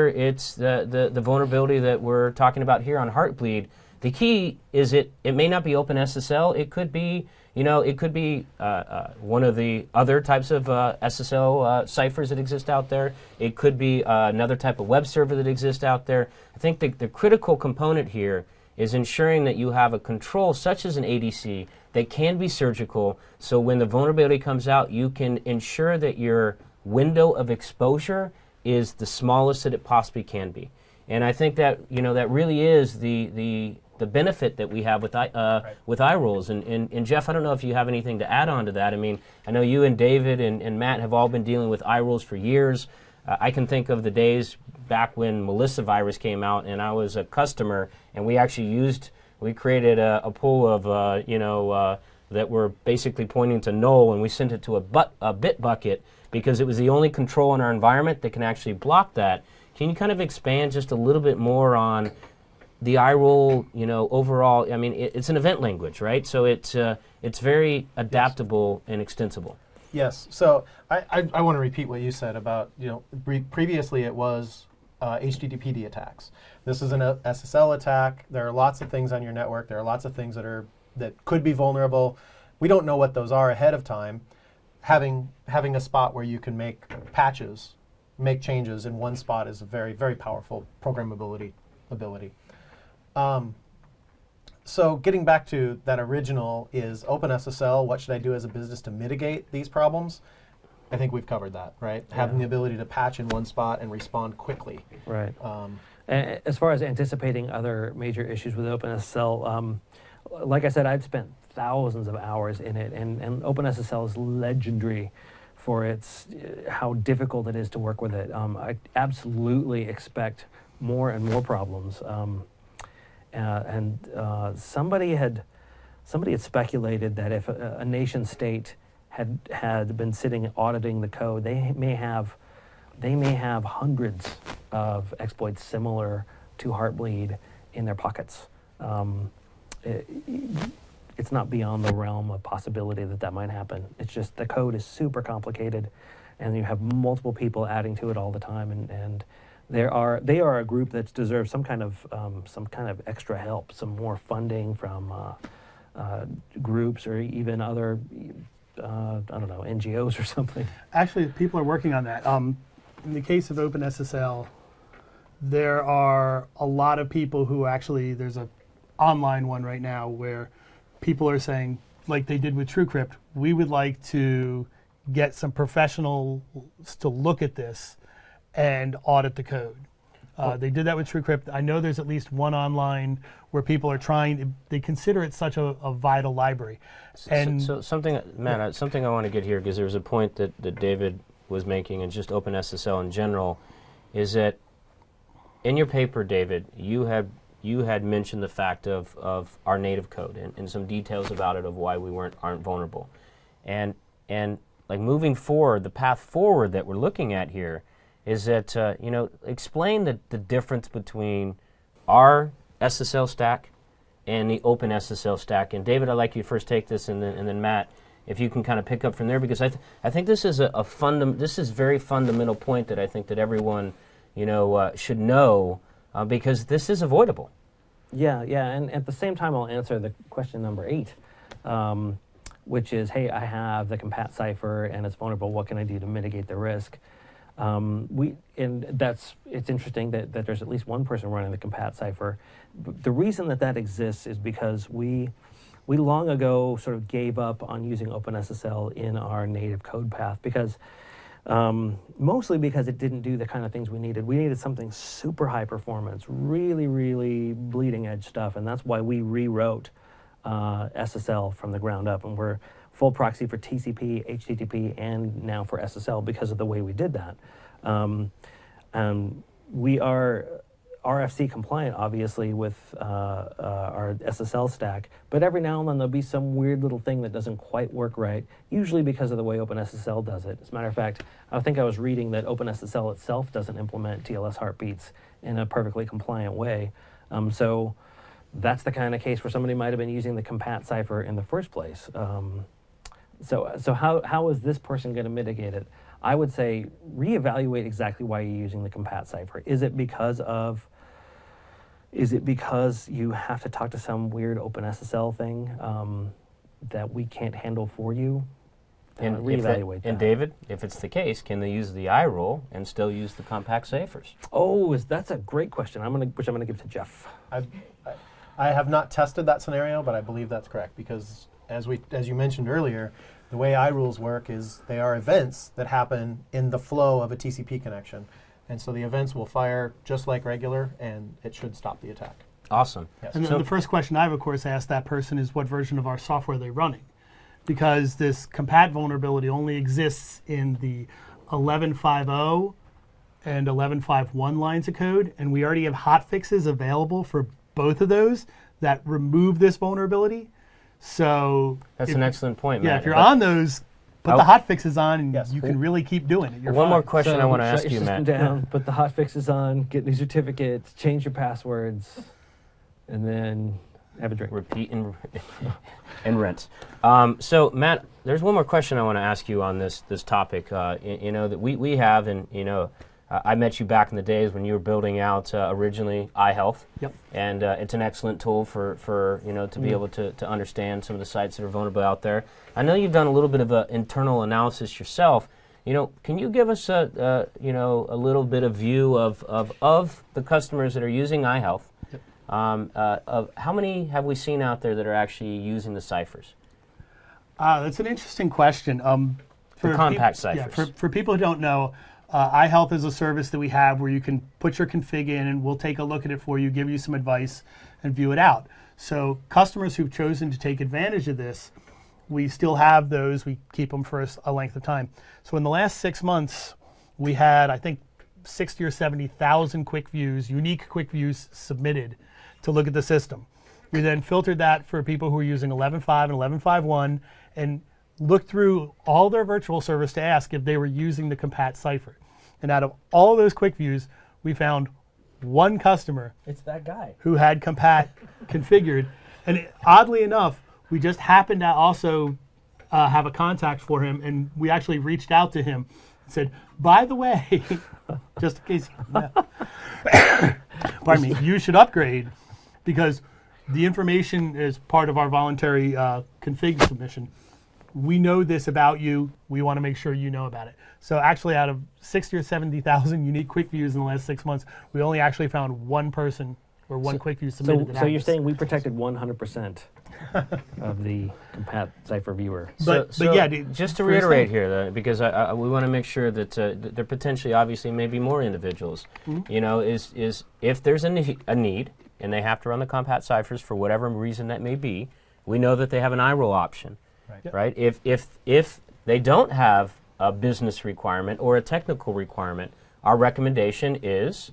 it's the vulnerability that we're talking about here on Heartbleed. The key is it may not be OpenSSL. It could be one of the other types of SSL ciphers that exist out there. It could be another type of web server that exists out there. I think the critical component here is ensuring that you have a control such as an ADC that can be surgical, so when the vulnerability comes out, you can ensure that your window of exposure is the smallest that it possibly can be. And I think that that really is the benefit that we have with iRules. And Jeff, I don't know if you have anything to add on to that. I mean, I know you and David and Matt have all been dealing with iRules for years. I can think of the days back when Melissa virus came out, and I was a customer, and we created a pool of that were basically pointing to null, and we sent it to a bit bucket because it was the only control in our environment that can actually block that. Can you kind of expand just a little bit more on the iRule, overall? I mean, it's an event language, right? So it's very adaptable and extensible. Yes. So I want to repeat what you said about, previously it was HTTPD attacks. This is an SSL attack. There are lots of things on your network. There are lots of things that could be vulnerable. We don't know what those are ahead of time. Having a spot where you can make patches, make changes in one spot is a very, very powerful programmability ability. So getting back to that original is OpenSSL, what should I do as a business to mitigate these problems? I think we've covered that, right? Yeah. Having the ability to patch in one spot and respond quickly. Right. As far as anticipating other major issues with OpenSSL, like I said, I've spent thousands of hours in it, and OpenSSL is legendary for how difficult it is to work with it. I absolutely expect more and more problems. Somebody had speculated that if a nation state had been sitting auditing the code, they may have hundreds of exploits similar to Heartbleed in their pockets. It's not beyond the realm of possibility that might happen. It's just the code is super complicated, and you have multiple people adding to it all the time, and they are a group that deserves some kind of extra help, some more funding from groups or even other I don't know, NGOs or something. Actually, people are working on that. In the case of OpenSSL, there are a lot of people who actually, there's an online one right now where people are saying, like they did with TrueCrypt, we would like to get some professionals to look at this and audit the code. They did that with TrueCrypt. I know there's at least one online where people are trying, they consider it such a vital library. And so something, Matt, something I want to get here, because there was a point that David was making, and just OpenSSL in general, is that in your paper, David, you had mentioned the fact of our native code and some details about it of why we aren't vulnerable. And like moving forward, the path forward that we're looking at here is that, explain the difference between our SSL stack and the OpenSSL stack. And David, I'd like you to first take this, and then Matt, if you can kind of pick up from there, because I think this is this is very fundamental point that I think that everyone should know, because this is avoidable. Yeah, and at the same time, I'll answer the question number 8, which is, hey, I have the compat cipher and it's vulnerable. What can I do to mitigate the risk? It's interesting that there's at least one person running the compat cipher. The reason that exists is because we long ago sort of gave up on using OpenSSL in our native code path, because mostly because it didn't do the kind of things we needed. We needed something super high performance, really, really bleeding edge stuff, and that's why we rewrote SSL from the ground up, and we're full proxy for TCP, HTTP, and now for SSL because of the way we did that. We are RFC compliant, obviously, with our SSL stack, but every now and then there'll be some weird little thing that doesn't quite work right, usually because of the way OpenSSL does it. As a matter of fact, I think I was reading that OpenSSL itself doesn't implement TLS heartbeats in a perfectly compliant way. So that's the kind of case where somebody might have been using the compat cipher in the first place. So how is this person going to mitigate it? I would say reevaluate exactly why you're using the compat cipher. Is it because you have to talk to some weird OpenSSL thing that we can't handle for you? And reevaluate that. And David, if it's the case, can they use the I rule and still use the compact ciphers? Oh, that's a great question. Which I'm gonna give to Jeff. I have not tested that scenario, but I believe that's correct, because as you mentioned earlier, the way iRules work is they are events that happen in the flow of a TCP connection. And so the events will fire just like regular, and it should stop the attack. Awesome. Yes. And the first question I've, of course, asked that person is what version of our software they're running. Because this compat vulnerability only exists in the 11.5.0 and 11.5.1 lines of code, and we already have hotfixes available for both of those that remove this vulnerability. So that's an excellent point, Matt. Yeah, if you're on those, put the hotfixes on, and you can really keep doing it. You're One fine. more question I want to ask shut you, your system Matt. down, put the hotfixes on, get new certificates, change your passwords, and then have a drink. Repeat and rinse. So, Matt, there's one more question I want to ask you on this topic. That we have, and I met you back in the days when you were building out originally iHealth. Yep. And it's an excellent tool for to be able to understand some of the sites that are vulnerable out there. I know you've done a little bit of an internal analysis yourself. Can you give us a little bit of view of the customers that are using iHealth? Yep. Of how many have we seen out there that are actually using the ciphers? That's an interesting question. For compact ciphers. Yeah, for people who don't know, iHealth is a service that we have where you can put your config in, and we'll take a look at it for you, give you some advice, and view it out. So customers who've chosen to take advantage of this, we still have those. We keep them for a length of time. So in the last 6 months, we had, I think, 60 or 70,000 quick views, unique quick views submitted to look at the system. We then filtered that for people who are using 11.5 and 11.5.1 and looked through all their virtual servers to ask if they were using the compat cipher. And out of all those quick views, we found one customer. It's that guy who had compat configured. And oddly enough, we just happened to also have a contact for him, and we actually reached out to him It said, by the way, just in case, pardon me, you should upgrade because the information is part of our voluntary config submission. We know this about you. We want to make sure you know about it. So actually, out of 60 or 70,000 unique quick views in the last 6 months, we only actually found one person or one quick view submitted. So you're saying we protected 100% of the compat cipher viewer. But yeah, just to reiterate here, because we want to make sure that there potentially, obviously, may be more individuals. You know, is if there's a need and they have to run the compat ciphers for whatever reason that may be, we know that they have an iRule option, right? If they don't have a business requirement or a technical requirement, our recommendation is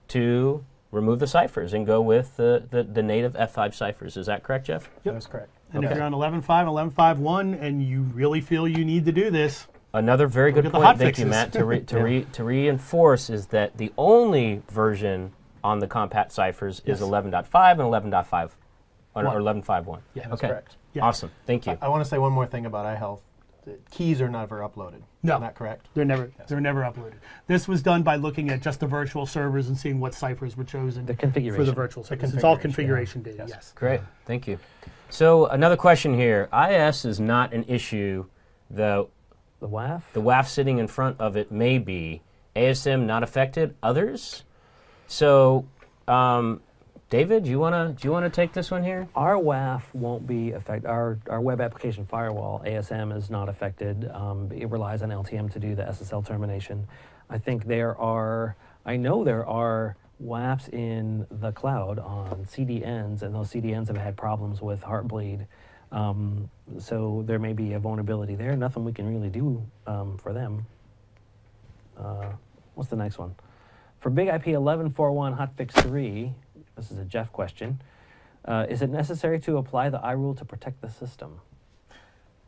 to remove the ciphers and go with the native F5 ciphers. Is that correct, Jeff? Yep. That's correct. And if you're on 11.5, 11.5.1, and you really feel you need to do this, another very good point, thank you, Matt, to reinforce is that the only version on the compat ciphers is 11.5 and 11.5, or 11.5.1. Yeah, That's okay. correct. Yeah. Awesome. Thank you. I want to say one more thing about iHealth. The keys are never uploaded. No. Isn't that correct? they're never uploaded. This was done by looking at just the virtual servers and seeing what ciphers were chosen The configuration. for the virtual servers. It's all configuration data, yes. Great. Thank you. So another question here. IS is not an issue. The WAF? WAF sitting in front of it may be. ASM not affected. Others? So, David, do you wanna take this one here? Our WAF won't be affected. Our web application firewall, ASM, is not affected. It relies on LTM to do the SSL termination. I know there are WAFs in the cloud on CDNs, and those CDNs have had problems with Heartbleed. So there may be a vulnerability there. Nothing we can really do for them. What's the next one? For Big IP 11.4.1 hotfix 3, this is a Jeff question. Is it necessary to apply the iRule to protect the system?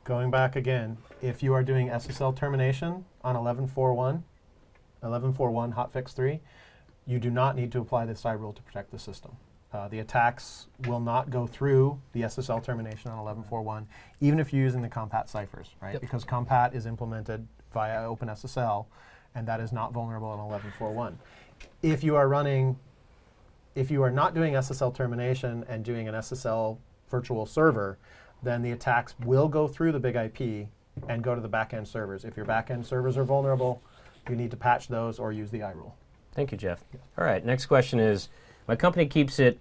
Going back again, if you are doing SSL termination on 11.4.1 hotfix 3, you do not need to apply this iRule to protect the system. The attacks will not go through the SSL termination on 11.4.1, even if you're using the compat ciphers, right? Yep. Because compat is implemented via OpenSSL, and that is not vulnerable in 11.4.1. If you are not doing SSL termination and doing an SSL virtual server, then the attacks will go through the big IP and go to the backend servers. If your backend servers are vulnerable, you need to patch those or use the iRule. Thank you, Jeff. All right, next question is, my company keeps its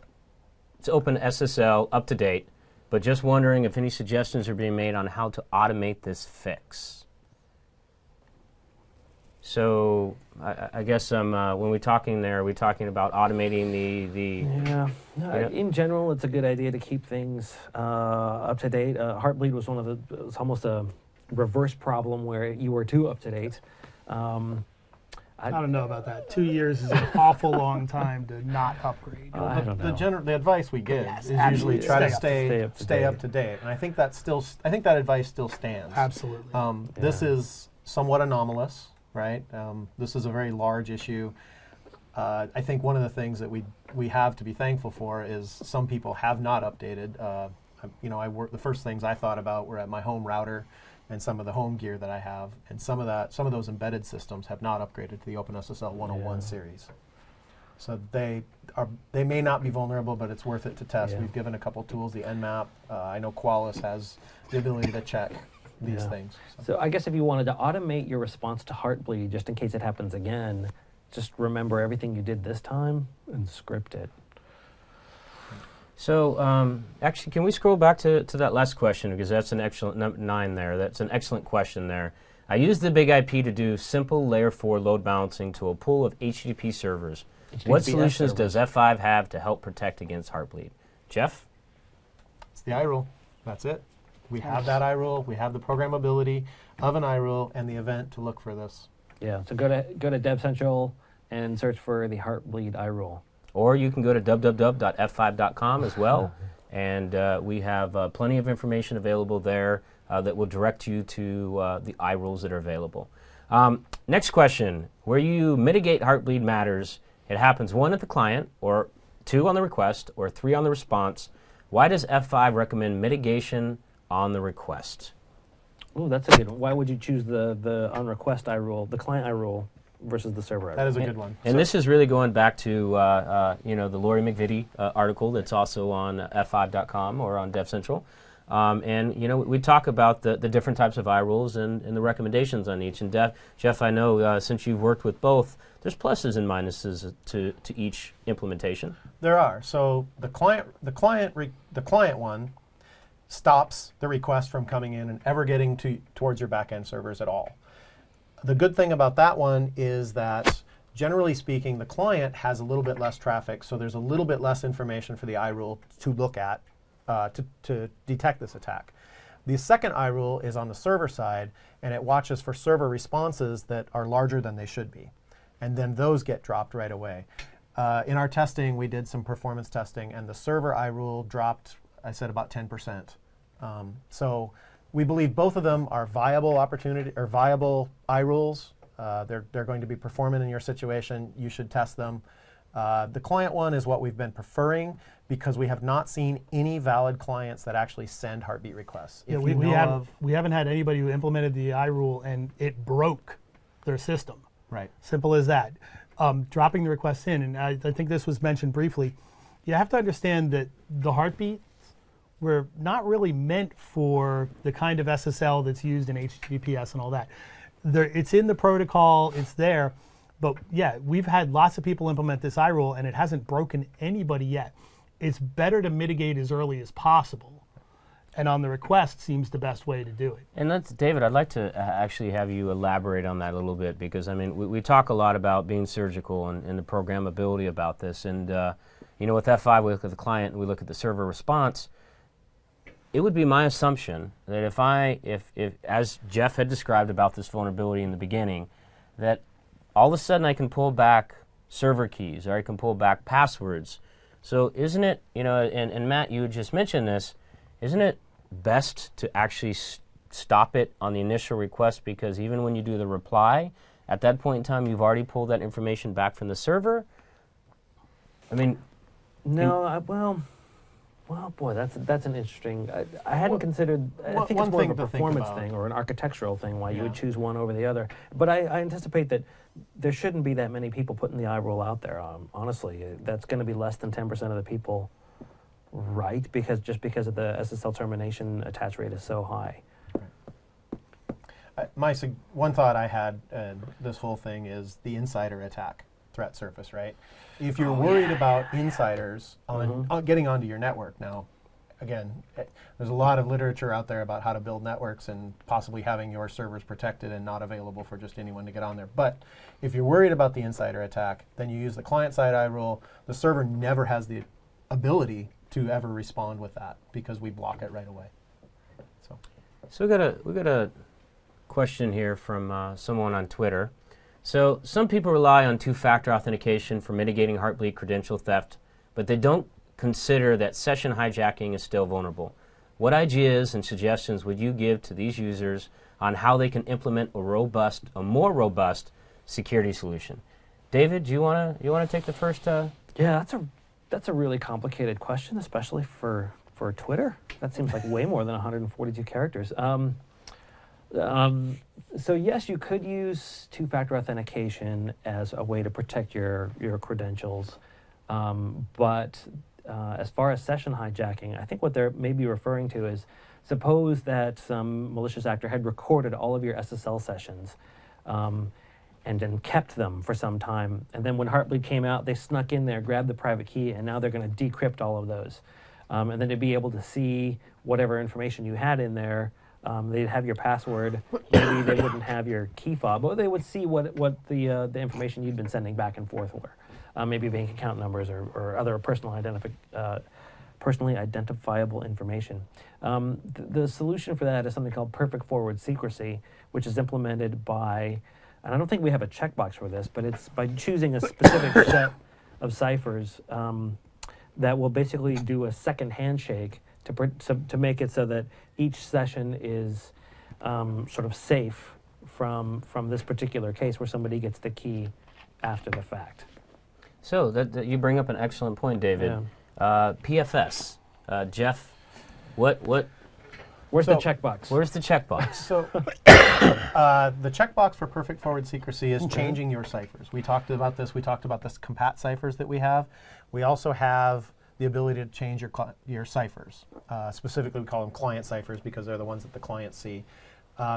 OpenSSL up to date, but just wondering if any suggestions are being made on how to automate this fix. So I guess when we're talking there, are we talking about automating the Yeah. In general, it's a good idea to keep things up to date. Heartbleed was it's almost a reverse problem where you were too up to date. I don't know about that. 2 years is an awful long time to not upgrade. I don't know. The advice we give Yes, is usually absolutely. try to Stay stay up to date, and I think that advice still stands. Absolutely. This is somewhat anomalous, right? This is a very large issue. I think one of the things that we have to be thankful for is some people have not updated. The first things I thought about were at my home router and some of the home gear that I have, and some of those embedded systems have not upgraded to the OpenSSL 101 series. So they may not be vulnerable, but it's worth it to test. Yeah. We've given a couple tools, the Nmap. I know Qualys has the ability to check these things. So I guess if you wanted to automate your response to Heartbleed, just in case it happens again, just remember everything you did this time and script it. So actually, can we scroll back to that last question, because that's an excellent 9 there. That's an excellent question there. I used the big IP to do simple layer 4 load balancing to a pool of HTTP servers. What solutions does F5 have to help protect against Heartbleed? Jeff? It's the iRule. That's it. We have that iRule. We have the programmability of an iRule and the event to look for this. Yeah, so go to DevCentral and search for the Heartbleed iRule. Or you can go to www.f5.com as well, and we have plenty of information available there that will direct you to the iRules that are available. Next question. Where you mitigate Heartbleed matters, it happens 1 at the client, or 2 on the request, or 3 on the response. Why does F5 recommend mitigation on the request? Oh, that's a good one. Why would you choose the on request I rule, the client I rule, versus the server I rule? That is a good one. And this is really going back to the Lori McVitie article that's also on f5.com or on DevCentral. And we talk about the different types of I rules and the recommendations on each. And Jeff, I know since you've worked with both, there's pluses and minuses to each implementation. There are. So the client one stops the request from coming in and ever getting towards your backend servers at all. The good thing about that one is that, generally speaking, the client has a little bit less traffic, so there's a little bit less information for the iRule to look at to detect this attack. The second iRule is on the server side, and it watches for server responses that are larger than they should be. And then those get dropped right away. In our testing, we did some performance testing, and the server iRule dropped, I said, about 10%. So we believe both of them are viable iRules. They're going to be performant in your situation. You should test them. The client one is what we've been preferring because we have not seen any valid clients that actually send heartbeat requests. Yeah, we haven't had anybody who implemented the iRule and it broke their system. Right. Simple as that. Dropping the requests in, and I think this was mentioned briefly, you have to understand that the heartbeats were not really meant for the kind of SSL that's used in HTTPS and all that. It's in the protocol, it's there, but yeah, we've had lots of people implement this iRule and it hasn't broken anybody yet. It's better to mitigate as early as possible, and on the request seems the best way to do it. And that's, David, I'd like to actually have you elaborate on that a little bit, because I mean, we talk a lot about being surgical and the programmability about this, and with F5 we look at the client and we look at the server response. It would be my assumption that if as Jeff had described about this vulnerability in the beginning, that all of a sudden I can pull back server keys or I can pull back passwords. So isn't it, and Matt, you just mentioned this, isn't it best to actually stop it on the initial request, because even when you do the reply, at that point in time you've already pulled that information back from the server? I mean, no, well, boy, that's an interesting. I hadn't considered. I think it's more of a performance thing or an architectural thing why you would choose one over the other. But I anticipate that there shouldn't be that many people putting the iRule out there. Honestly, that's going to be less than 10% of the people, right? Because of the SSL termination attach rate is so high. One thought I had this whole thing is the insider attack threat surface, right? If you're worried about insiders getting onto your network now, again, there's a lot of literature out there about how to build networks and possibly having your servers protected and not available for just anyone to get on there. But if you're worried about the insider attack, then you use the client-side iRule. The server never has the ability to ever respond with that because we block it right away. So we got a question here from someone on Twitter. So some people rely on two-factor authentication for mitigating Heartbleed credential theft, but they don't consider that session hijacking is still vulnerable. What ideas and suggestions would you give to these users on how they can implement a more robust security solution? David, do you want to take the first? Yeah, that's a really complicated question, especially for Twitter. That seems like way more than 142 characters. So yes, you could use two-factor authentication as a way to protect your credentials, but as far as session hijacking, I think what they're maybe referring to is, suppose that some malicious actor had recorded all of your SSL sessions and then kept them for some time, and then when Heartbleed came out, they snuck in there, grabbed the private key, and now they're going to decrypt all of those. And then to be able to see whatever information you had in there. They'd have your password. Maybe they wouldn't have your key fob, but they would see what the information you'd been sending back and forth were. Maybe bank account numbers or other personally identifiable information. The solution for that is something called perfect forward secrecy, which is implemented by, and I don't think we have a checkbox for this, but it's by choosing a specific set of ciphers that will basically do a second handshake to make it so that each session is sort of safe from this particular case where somebody gets the key after the fact. So that you bring up an excellent point, David. Yeah. PFS, Jeff, what Where's the So- checkbox? Where's the checkbox? So the checkbox for perfect forward secrecy is changing your ciphers. We talked about this. We talked about this compat ciphers that we have. We also have the ability to change your ciphers. Specifically, we call them client ciphers because they're the ones that the clients see.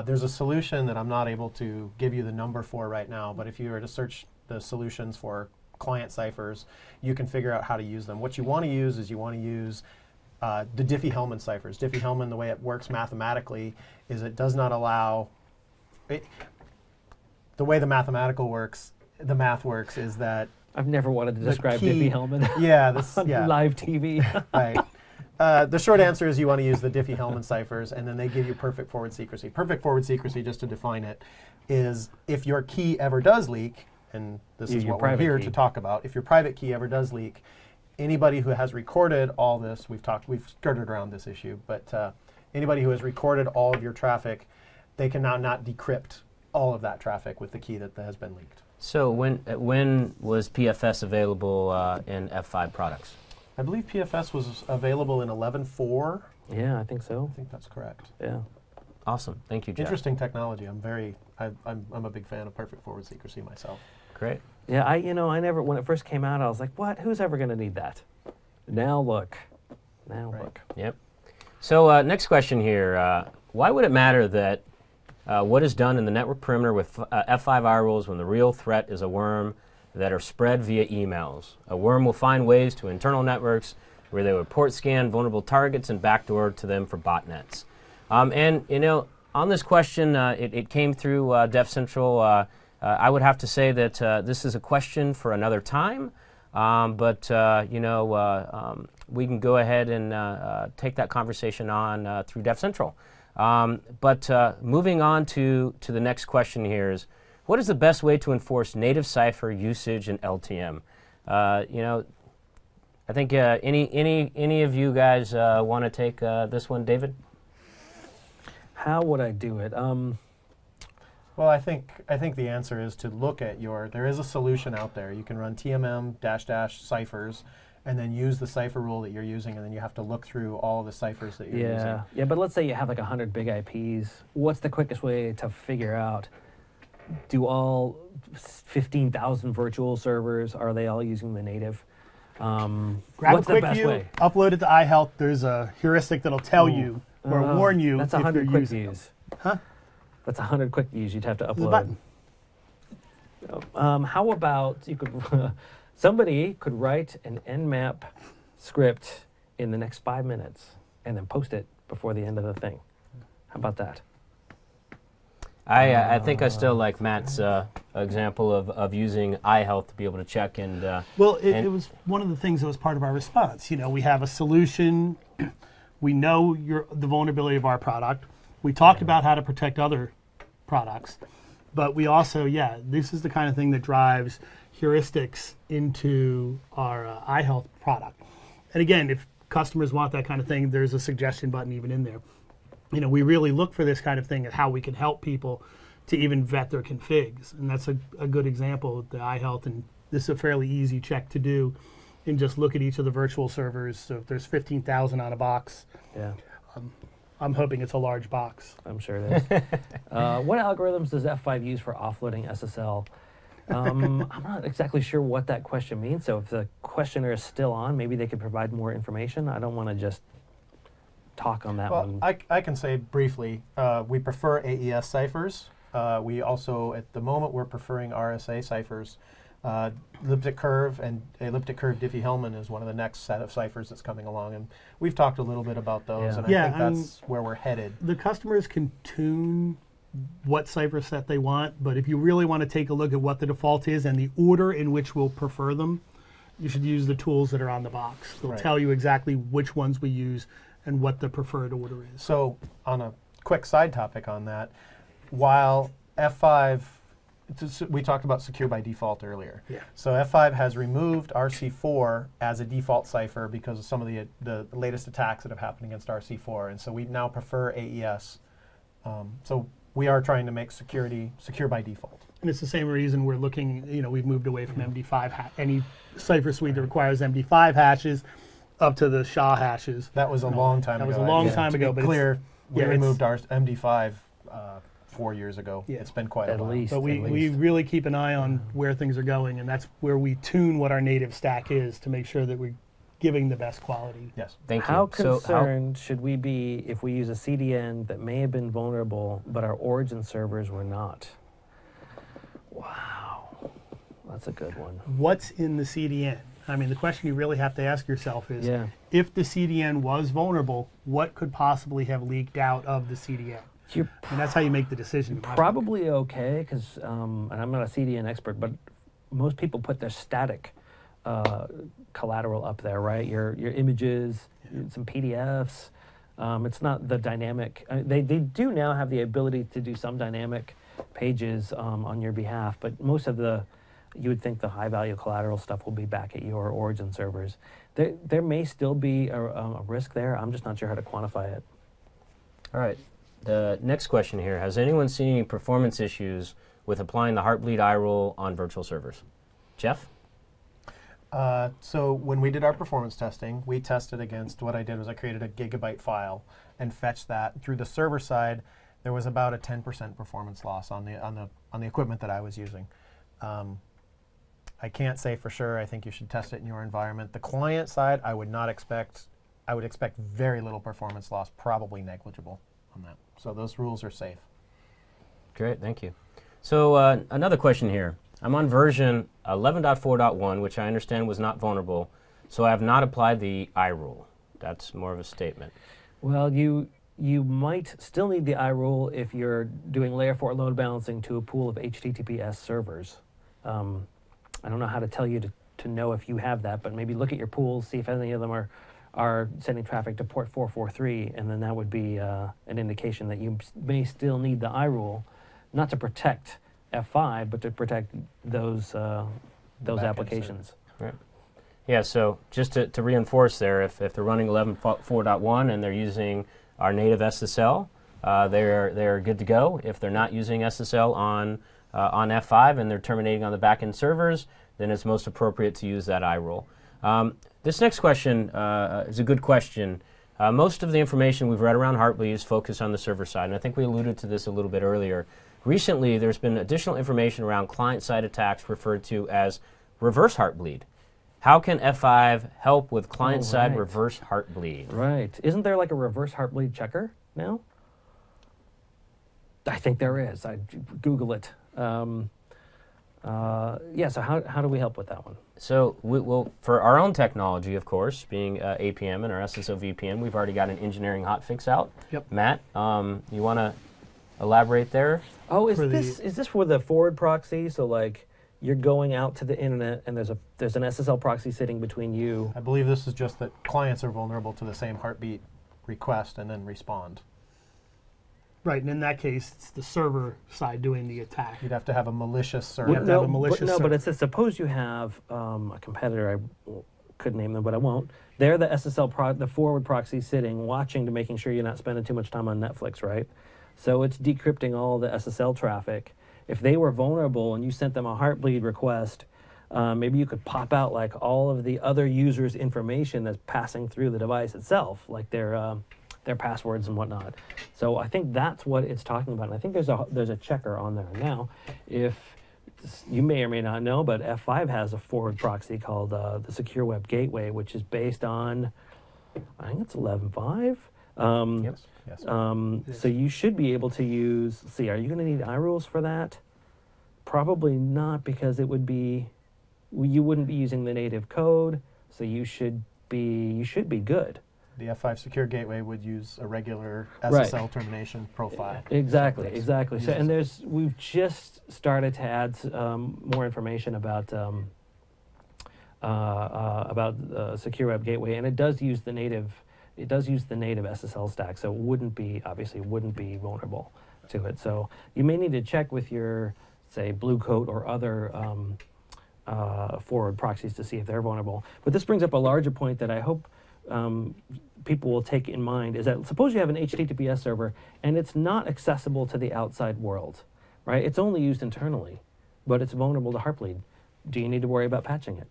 There's a solution that I'm not able to give you the number for right now, but if you were to search the solutions for client ciphers, you can figure out how to use them. What you want to use is you want to use the Diffie-Hellman ciphers. Diffie-Hellman, the way it works mathematically, is it does not allow. The way the math works is that I've never wanted to the describe key- Diffie-Hellman Yeah, on live TV. right. The short answer is you want to use the Diffie-Hellman ciphers, and then they give you perfect forward secrecy. Perfect forward secrecy, just to define it, is if your key ever does leak, and this is Your what we're private here key. to talk about. If your private key ever does leak, anybody who has recorded all this, we've skirted around this issue, but anybody who has recorded all of your traffic, they can now not decrypt all of that traffic with the key that has been leaked. So when was PFS available in F5 products? I believe PFS was available in 11.4. Yeah, I think so. I think that's correct. Yeah. Awesome. Thank you, Jeff. Interesting technology. I'm a big fan of perfect forward secrecy myself. Great. Yeah, I never, when it first came out, I was like, what? Who's ever going to need that? Now look. Now Right. look. Yep. So next question here. Why would it matter that what is done in the network perimeter with F5 firewalls when the real threat is a worm that are spread via emails? A worm will find ways to internal networks where they would port scan vulnerable targets and backdoor to them for botnets. And, on this question, it came through DevCentral. I would have to say that this is a question for another time, but we can go ahead and take that conversation on through DevCentral. But moving on to the next question here is, what is the best way to enforce native cipher usage in LTM? I think any of you guys want to take this one, David? How would I do it? Well, I think the answer is to look at there is a solution out there. You can run TMM -- ciphers and then use the cipher rule that you're using, and then you have to look through all the ciphers that you're using. Yeah, but let's say you have like 100 big IPs. What's the quickest way to figure out, do all 15,000 virtual servers, are they all using the native? Grab What's a quick the best view, way? upload it to iHealth. There's a heuristic that'll tell you or warn you That's if 100 you're quick using them. views. Huh? That's 100 quick views you'd have to There's a upload. button. How about you could somebody could write an Nmap script in the next 5 minutes and then post it before the end of the thing. How about that? I think I still like Matt's example of using iHealth to be able to check and. Well, it was one of the things that was part of our response. We have a solution. We know the vulnerability of our product. We talked about how to protect other products. But we also, this is the kind of thing that drives heuristics into our iHealth product. And again, if customers want that kind of thing, there's a suggestion button even in there. We really look for this kind of thing and how we can help people to even vet their configs. And that's a good example of the iHealth. And this is a fairly easy check to do. And just look at each of the virtual servers. So if there's 15,000 on a box, Yeah, I'm hoping it's a large box. I'm sure it is. What algorithms does F5 use for offloading SSL? I'm not exactly sure what that question means. So if the questioner is still on, maybe they could provide more information. I don't want to just talk on that Well, one. I can say briefly, we prefer AES ciphers. We also, at the moment, we're preferring RSA ciphers. Elliptic curve and elliptic curve Diffie-Hellman is one of the next set of ciphers that's coming along, and we've talked a little bit about those, Yeah. and Yeah, I think that's where we're headed. The customers can tune what cipher set they want, but if you really want to take a look at what the default is and the order in which we'll prefer them, you should use the tools that are on the box. They'll Right. tell you exactly which ones we use and what the preferred order is. So, on a quick side topic on that, while F5, we talked about secure by default earlier. Yeah. So F5 has removed RC4 as a default cipher because of some of the latest attacks that have happened against RC4, and so we now prefer AES. So we are trying to make security secure by default. And it's the same reason we're looking, we've moved away from MD5, any cipher suite that requires MD5 hashes up to the SHA hashes. That was a long time ago. That was a long Yeah. time To ago, be but clear, We Yeah, removed our MD5 4 years ago. Yeah. It's been quite a At while. least. But we at least. really keep an eye on where things are going, and that's where we tune what our native stack is to make sure that we're giving the best quality. Yes. Thank you. How So concerned should we be if we use a CDN that may have been vulnerable, but our origin servers were not? Wow, that's a good one. What's in the CDN? I mean, the question you really have to ask yourself is, Yeah. if the CDN was vulnerable, what could possibly have leaked out of the CDN? You're And that's how you make the decision. in my opinion. probably okay, because, and I'm not a CDN expert, but most people put their static collateral up there, right? Your images, some PDFs. It's not the dynamic. They do now have the ability to do some dynamic pages on your behalf, but most of you would think the high value collateral stuff will be back at your origin servers. There may still be a risk there. I'm just not sure how to quantify it. All right. The next question here, has anyone seen any performance issues with applying the Heartbleed eye rule on virtual servers? Jeff? So when we did our performance testing, we tested against, what I did was I created a gigabyte file and fetched that through the server side. There was about a 10% performance loss on the equipment that I was using. I can't say for sure. I think you should test it in your environment. The client side, I would expect very little performance loss, probably negligible on that. So those rules are safe. Great, thank you. So another question here. I'm on version 11.4.1, which I understand was not vulnerable, so I have not applied the eye rule. That's more of a statement. Well, you might still need the eye rule if you're doing layer 4 load balancing to a pool of HTTPS servers. I don't know how to tell you to know if you have that, but maybe look at your pools, see if any of them are sending traffic to port 443, and then that would be an indication that you may still need the eye rule, not to protect F5, but to protect those applications. Right. Yeah, so just to reinforce there, if they're running 11.4.1 and they're using our native SSL, they're good to go. If they're not using SSL on F5 and they're terminating on the backend servers, then it's most appropriate to use that eye rule. This next question is a good question. Most of the information we've read around Heartbleed is focused on the server side, and I think we alluded to this a little bit earlier. Recently, there's been additional information around client-side attacks referred to as reverse Heartbleed. How can F5 help with client-side reverse Heartbleed? Right. Isn't there like a reverse Heartbleed checker now? I think there is. I Google it. Yeah, so how do we help with that one? So, well, for our own technology, of course, being APM and our SSO VPN, we've already got an engineering hotfix out. Yep. Matt, you want to elaborate there? Oh, is this for the forward proxy? So like you're going out to the internet and there's an SSL proxy sitting between you. I believe this is just that clients are vulnerable to the same heartbeat request and then respond. Right, and in that case, it's the server side doing the attack. You'd have to have a malicious server. have to have a malicious but server. it's suppose you have a competitor. I could name them, but I won't. They're the SSL the forward proxy sitting, watching to making sure you're not spending too much time on Netflix, right? So it's decrypting all the SSL traffic. If they were vulnerable and you sent them a Heartbleed request, maybe you could pop out like all of the other users' information that's passing through the device itself, like their passwords and whatnot. So I think that's what it's talking about. And I think there's a checker on there now. If you may or may not know, but F5 has a forward proxy called the Secure Web Gateway, which is based on, I think it's 11.5. Yes. So you should be able to use. See, are you going to need iRules for that? Probably not, because you wouldn't be using the native code. So you should be good. The F5 Secure Gateway would use a regular SSL termination profile. Exactly. So, and we've just started to add more information about Secure Web Gateway, and it does use the native SSL stack, so it wouldn't be vulnerable to it. So you may need to check with your, say, Blue Coat or other forward proxies to see if they're vulnerable. But this brings up a larger point that I hope people will take in mind, is that suppose you have an HTTPS server and it's not accessible to the outside world, right? It's only used internally, but it's vulnerable to Heartbleed. Do you need to worry about patching it?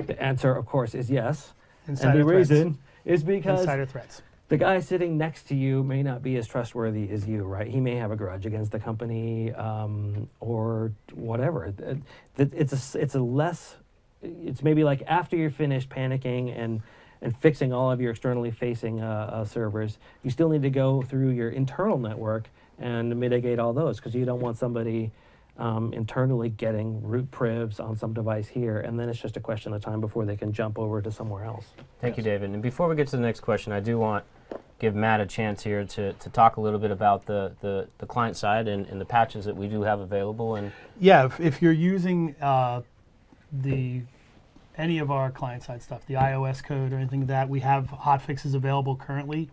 The answer, of course, is yes. Insider and the threats. reason is because Insider threats. the guy sitting next to you may not be as trustworthy as you, right? He may have a grudge against the company or whatever. It's maybe like after you're finished panicking and fixing all of your externally facing servers, you still need to go through your internal network and mitigate all those, because you don't want somebody internally getting root privs on some device here, and then it's just a question of time before they can jump over to somewhere else. Thank you, David. And before we get to the next question, I do want to give Matt a chance here to talk a little bit about the client side and the patches that we do have available. And Yeah, if you're using any of our client-side stuff, the iOS code or anything like that, we have hotfixes available currently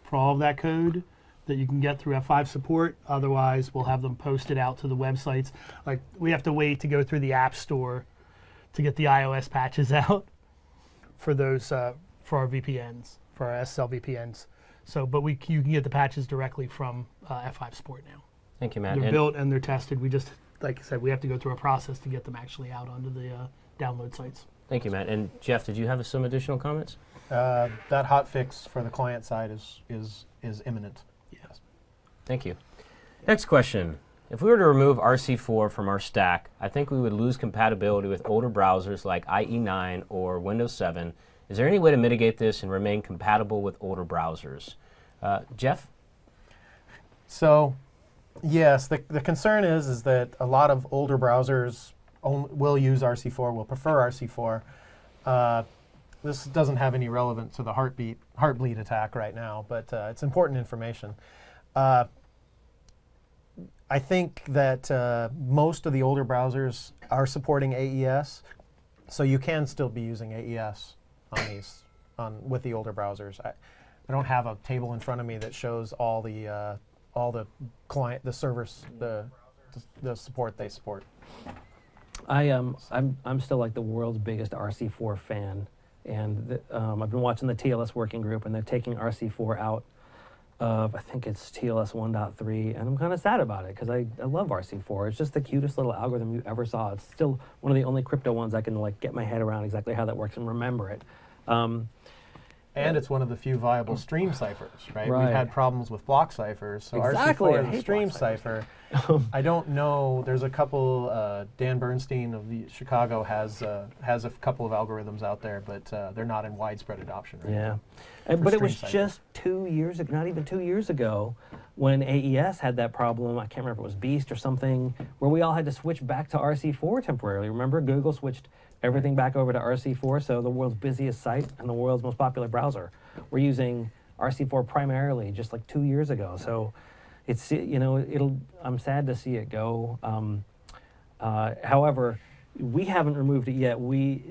for all of that code that you can get through F5 support. Otherwise, we'll have them posted out to the websites. Like, we have to wait to go through the App Store to get the iOS patches out for those for our VPNs, for our SSL VPNs. So, but you can get the patches directly from F5 support now. thank you, Matt. They're built and they're tested. We just, like I said, we have to go through a process to get them actually out onto the download sites. Thank you, Matt. And Jeff, did you have some additional comments? That hotfix for the client side is imminent. Yes. Thank you. Next question. If we were to remove RC4 from our stack, I think we would lose compatibility with older browsers like IE9 or Windows 7. Is there any way to mitigate this and remain compatible with older browsers? Jeff? So, yes, the concern is that a lot of older browsers will use RC4, will prefer RC4. This doesn't have any relevance to the Heartbleed attack right now, but it's important information. I think that most of the older browsers are supporting AES, so you can still be using AES on these with the older browsers. I don't have a table in front of me that shows all the servers, the support they support. I'm still like the world's biggest RC4 fan, and I've been watching the TLS working group, and they're taking RC4 out of, I think it's TLS 1.3, and I'm kind of sad about it because I love RC4. It's just the cutest little algorithm you ever saw. It's still one of the only crypto ones I can like get my head around exactly how that works and remember it. And it's one of the few viable stream ciphers, right? Right. We've had problems with block ciphers, so Exactly, I RC4 is a hate stream block ciphers. cipher. I don't know. There's a couple. Dan Bernstein of Chicago has a couple of algorithms out there, but they're not in widespread adoption right Yeah, now. but it was stream just 2 years ago, not even 2 years ago, when AES had that problem. I can't remember if it was Beast or something, where we all had to switch back to RC4 temporarily. Remember, Google switched everything back over to RC4, so the world's busiest site and the world's most popular browser. We're using RC4 primarily just like 2 years ago. So it's, I'm sad to see it go. However, we haven't removed it yet. We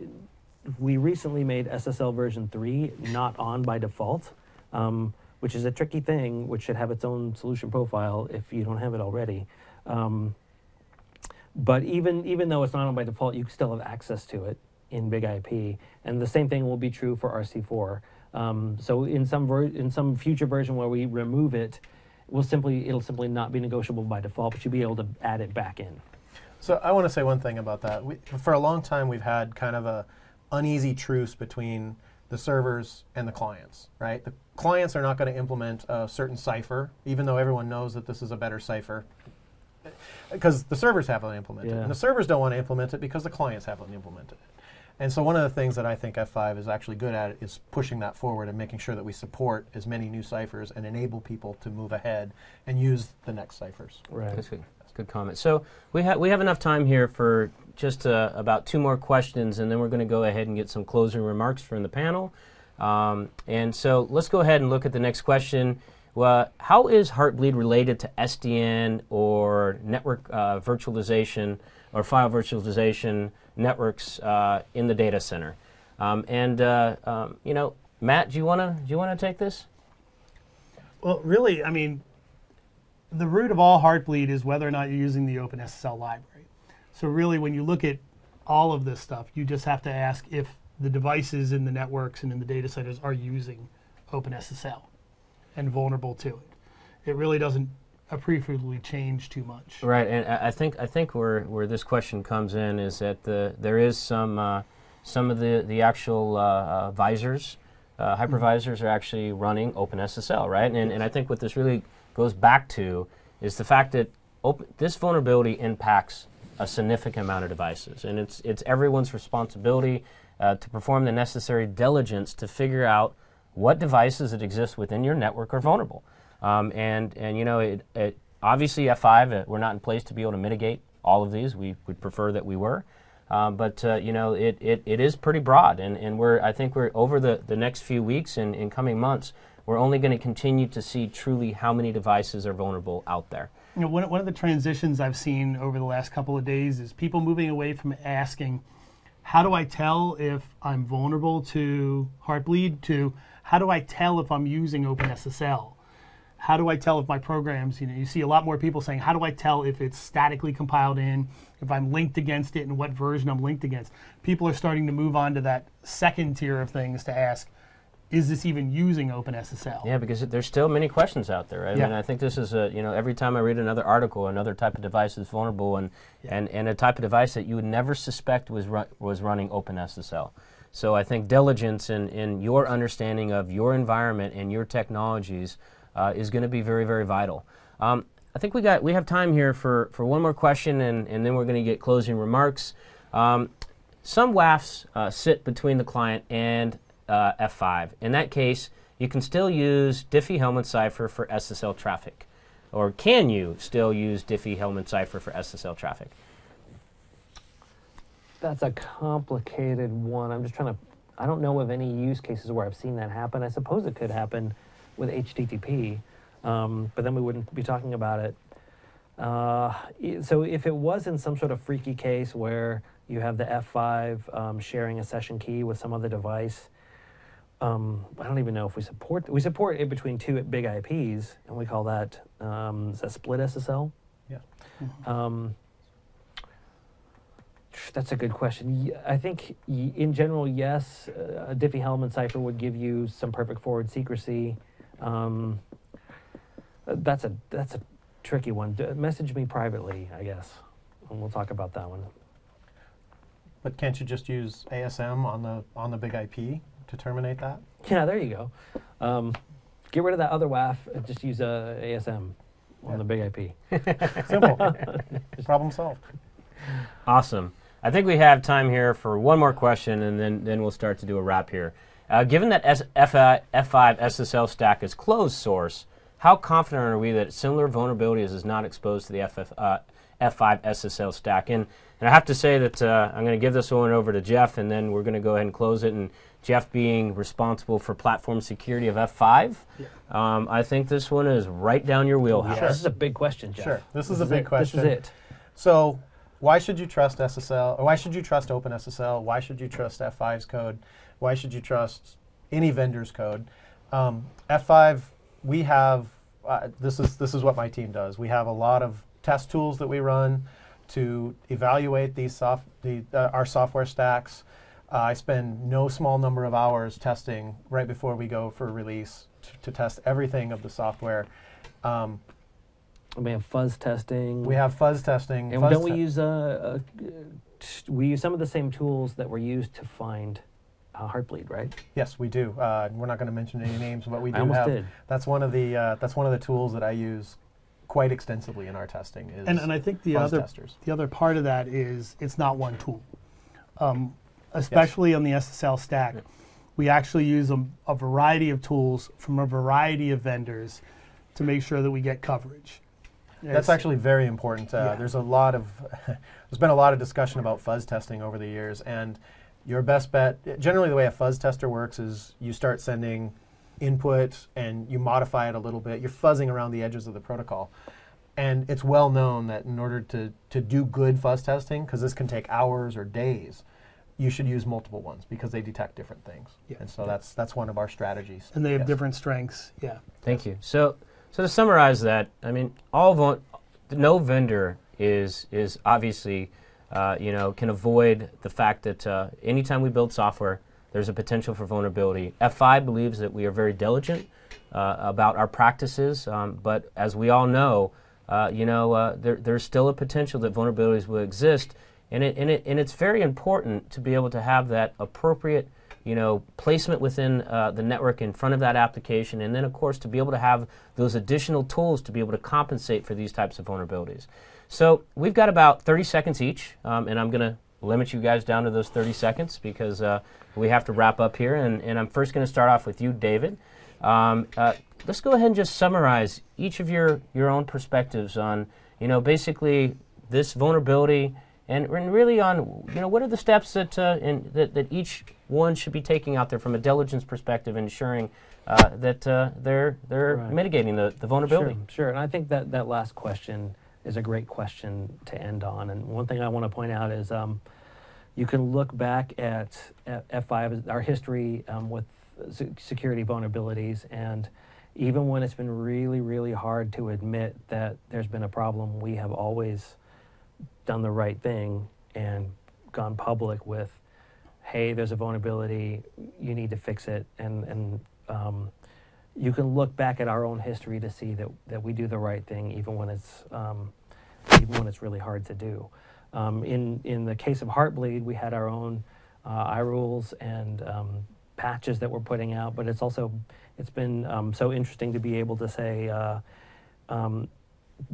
recently made SSL version 3 not on by default, which is a tricky thing, which should have its own solution profile if you don't have it already. But even though it's not on by default, you still have access to it in Big IP, and the same thing will be true for RC4. So in some future version where we remove it, it'll simply not be negotiable by default, but you'll be able to add it back in. So I want to say one thing about that. For a long time, we've had kind of a uneasy truce between the servers and the clients, right? The clients are not going to implement a certain cipher, even though everyone knows that this is a better cipher, because the servers haven't implemented it. Yeah. And the servers don't want to implement it because the clients haven't implemented it. And so one of the things that I think F5 is actually good at is pushing that forward and making sure that we support as many new ciphers and enable people to move ahead and use the next ciphers. Right. That's good. That's a good comment. So we have enough time here for just about 2 more questions, and then we're going to go ahead and get some closing remarks from the panel. And so let's go ahead and look at the next question. How is Heartbleed related to SDN or network virtualization or file virtualization networks in the data center? Matt, do you want to take this? Well, really, I mean, the root of all Heartbleed is whether or not you're using the OpenSSL library. So really, when you look at all of this stuff, you just have to ask if the devices in the networks and in the data centers are using OpenSSL and vulnerable to it. It really doesn't appreciably change too much. Right, and I think where this question comes in is that there is some of the actual visors hypervisors are actually running OpenSSL, right? And I think what this really goes back to is the fact that this vulnerability impacts a significant amount of devices, and it's everyone's responsibility to perform the necessary diligence to figure out what devices that exist within your network are vulnerable. And you know, obviously F5, we're not in place to be able to mitigate all of these. We would prefer that we were. But you know, it is pretty broad, and I think we're over the next few weeks and in coming months, we're only going to continue to see truly how many devices are vulnerable out there. You know, one of the transitions I've seen over the last couple of days is people moving away from asking, how do I tell if I'm vulnerable to Heartbleed, to how do I tell if I'm using OpenSSL? How do I tell if my programs, you know, you see a lot more people saying, how do I tell if it's statically compiled in, if I'm linked against it, and what version I'm linked against? People are starting to move on to that second tier of things to ask, is this even using OpenSSL? Yeah, because there's still many questions out there. Right? Yeah. I mean, I think this is you know, every time I read another article, another type of device is vulnerable, and a type of device that you would never suspect was running OpenSSL. So I think diligence in your understanding of your environment and your technologies is going to be very, very vital. I think we have time here for one more question, and then we're going to get closing remarks. Some WAFs sit between the client and F5. In that case, you can still use Diffie-Hellman cipher for SSL traffic. Or can you still use Diffie-Hellman cipher for SSL traffic? That's a complicated one. I'm just trying to, I don't know of any use cases where I've seen that happen. I suppose it could happen with HTTP, but then we wouldn't be talking about it. So if it was in some sort of freaky case where you have the F5 sharing a session key with some other device, I don't even know if we support it between two big IPs, and we call that, is that split SSL? Yeah. That's a good question. I think in general, yes, a Diffie-Hellman cipher would give you some perfect forward secrecy. That's a tricky one. Message me privately, I guess, and we'll talk about that one. But can't you just use ASM on the big IP to terminate that? Yeah, there you go. Get rid of that other WAF and just use ASM on the big IP. Simple. Problem solved. Awesome. I think we have time here for one more question, and then we'll start to do a wrap here. Given that F5 SSL stack is closed source, how confident are we that similar vulnerabilities is not exposed to the F5 SSL stack? And I have to say that I'm going to give this one over to Jeff, and then we're going to go ahead and close it. And Jeff being responsible for platform security of F5, I think this one is right down your wheelhouse. Sure. This is a big question, Jeff. Sure. This is a big question. This is it. So why should you trust SSL? Or why should you trust OpenSSL? Why should you trust F5's code? Why should you trust any vendor's code? F5, we have, this is what my team does. We have a lot of test tools that we run to evaluate our software stacks. I spend no small number of hours testing right before we go for release to test everything of the software. We have fuzz testing. We have fuzz testing. And don't we use we use some of the same tools that were used to find Heartbleed, right? Yes, we do. We're not going to mention any names, but we do I almost have. did. That's one of the tools that I use quite extensively in our testing. And I think the other part of that is it's not one tool. Especially on the SSL stack, we actually use a variety of tools from a variety of vendors to make sure that we get coverage. That's actually very important. There's been a lot of discussion about fuzz testing over the years, and your best bet, generally the way a fuzz tester works is you start sending input and you modify it a little bit. You're fuzzing around the edges of the protocol. And it's well known that in order to do good fuzz testing, because this can take hours or days, you should use multiple ones because they detect different things. Yeah. And so that's one of our strategies. And they have different strengths. Yeah. Thank you. So to summarize that, I mean, no vendor is obviously can avoid the fact that anytime we build software, there's a potential for vulnerability. F5 believes that we are very diligent about our practices, but as we all know, there's still a potential that vulnerabilities will exist, and it's very important to be able to have that appropriate placement within the network in front of that application, and then of course to be able to have those additional tools to be able to compensate for these types of vulnerabilities. So we've got about 30 seconds each, and I'm going to limit you guys down to those 30 seconds because we have to wrap up here, and I'm first going to start off with you, David. Let's go ahead and just summarize each of your own perspectives on, basically this vulnerability, and really on, what are the steps that that each one should be taking out there from a diligence perspective, ensuring that they're Right. mitigating the vulnerability. Sure. And I think that last question is a great question to end on. And one thing I want to point out is you can look back at F5, our history with security vulnerabilities, and even when it's been really, really hard to admit that there's been a problem, we have always done the right thing and gone public with, hey, there's a vulnerability, you need to fix it. And you can look back at our own history to see that we do the right thing even when it's really hard to do. In the case of Heartbleed, we had our own iRules and patches that we're putting out, but it's been so interesting to be able to say,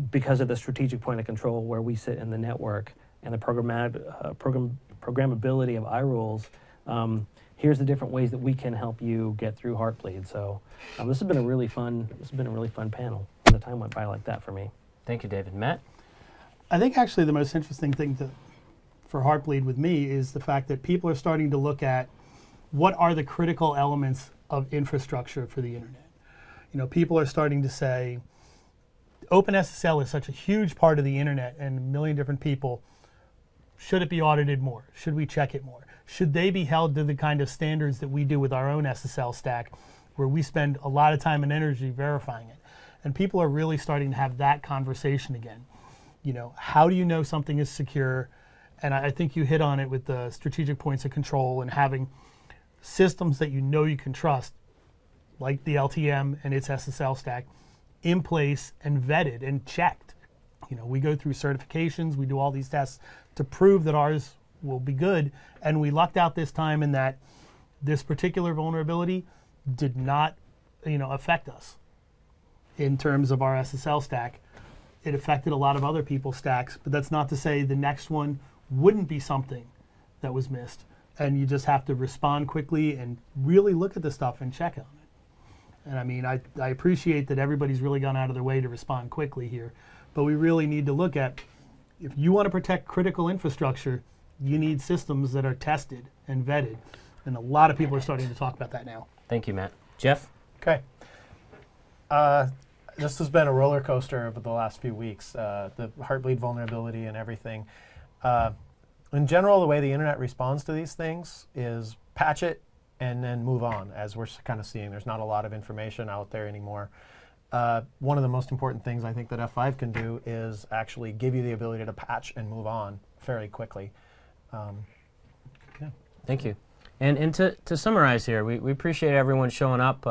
because of the strategic point of control where we sit in the network and the programmability of iRules, here's the different ways that we can help you get through Heartbleed. So this has been a really fun panel. The time went by like that for me. Thank you, David. Matt? I think actually the most interesting thing for Heartbleed with me is the fact that people are starting to look at what are the critical elements of infrastructure for the internet. People are starting to say, OpenSSL is such a huge part of the internet and a million different people. Should it be audited more? Should we check it more? Should they be held to the kind of standards that we do with our own SSL stack, where we spend a lot of time and energy verifying it? And people are really starting to have that conversation again. How do you know something is secure? And I think you hit on it with the strategic points of control and having systems that you can trust, like the LTM and its SSL stack, in place and vetted and checked. We go through certifications, we do all these tests to prove that ours will be good, and we lucked out this time in that this particular vulnerability did not, affect us in terms of our SSL stack. It affected a lot of other people's stacks, but that's not to say the next one wouldn't be something that was missed. And you just have to respond quickly and really look at the stuff and check on it. And I mean, I appreciate that everybody's really gone out of their way to respond quickly here, but we really need to look at, if you want to protect critical infrastructure, you need systems that are tested and vetted. And a lot of people are starting to talk about that now. Thank you, Matt. Jeff? Okay. This has been a roller coaster over the last few weeks, the Heartbleed vulnerability and everything. In general, the way the internet responds to these things is patch it and then move on, as we're kind of seeing. There's not a lot of information out there anymore. One of the most important things I think that F5 can do is actually give you the ability to patch and move on fairly quickly. Yeah. Thank you. And to summarize here, we appreciate everyone showing up,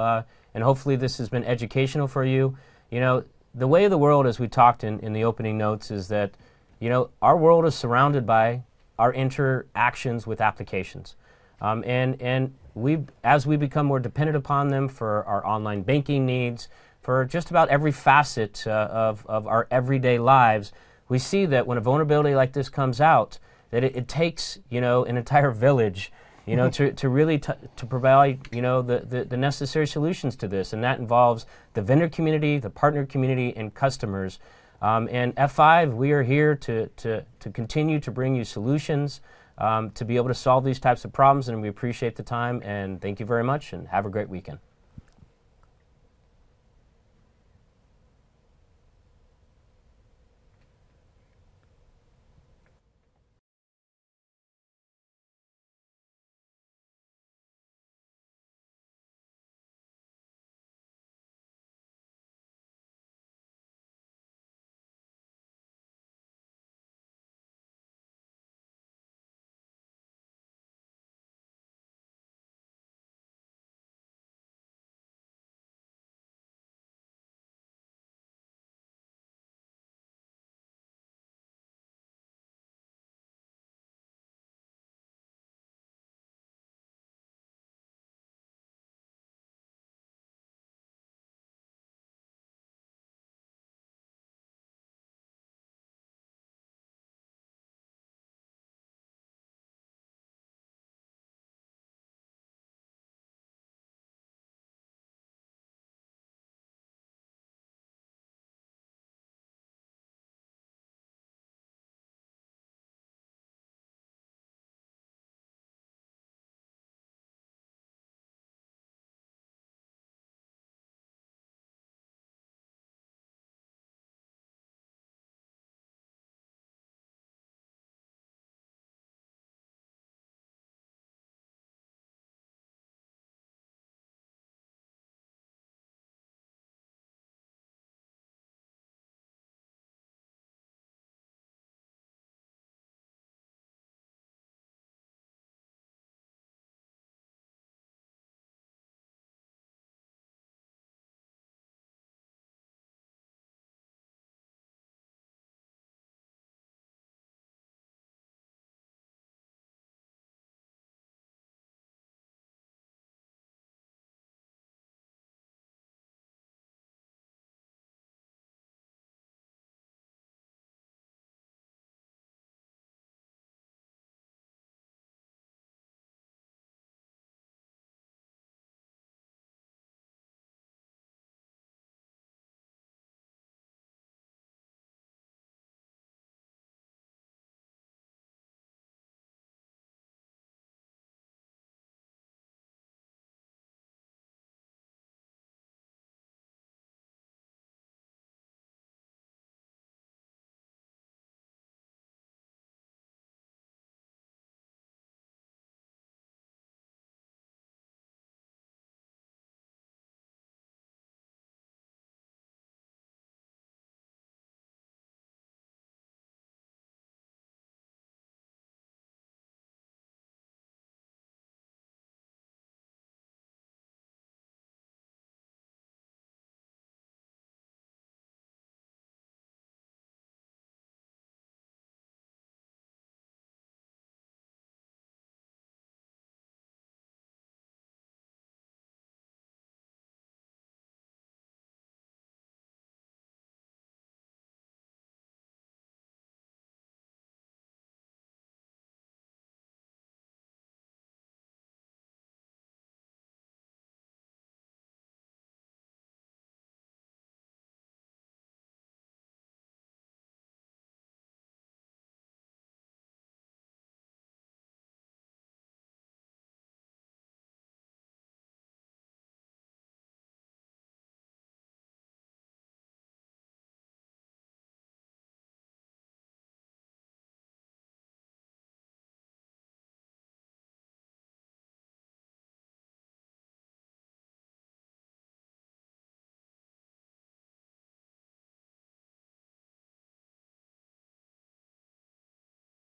and hopefully this has been educational for you. The way of the world, as we talked in the opening notes, is that our world is surrounded by our interactions with applications. And as we become more dependent upon them for our online banking needs, for just about every facet of our everyday lives, we see that when a vulnerability like this comes out, that it takes an entire village to really to provide the necessary solutions to this, and that involves the vendor community, the partner community, and customers. And F5, we are here to continue to bring you solutions to be able to solve these types of problems, and we appreciate the time, and thank you very much, and have a great weekend.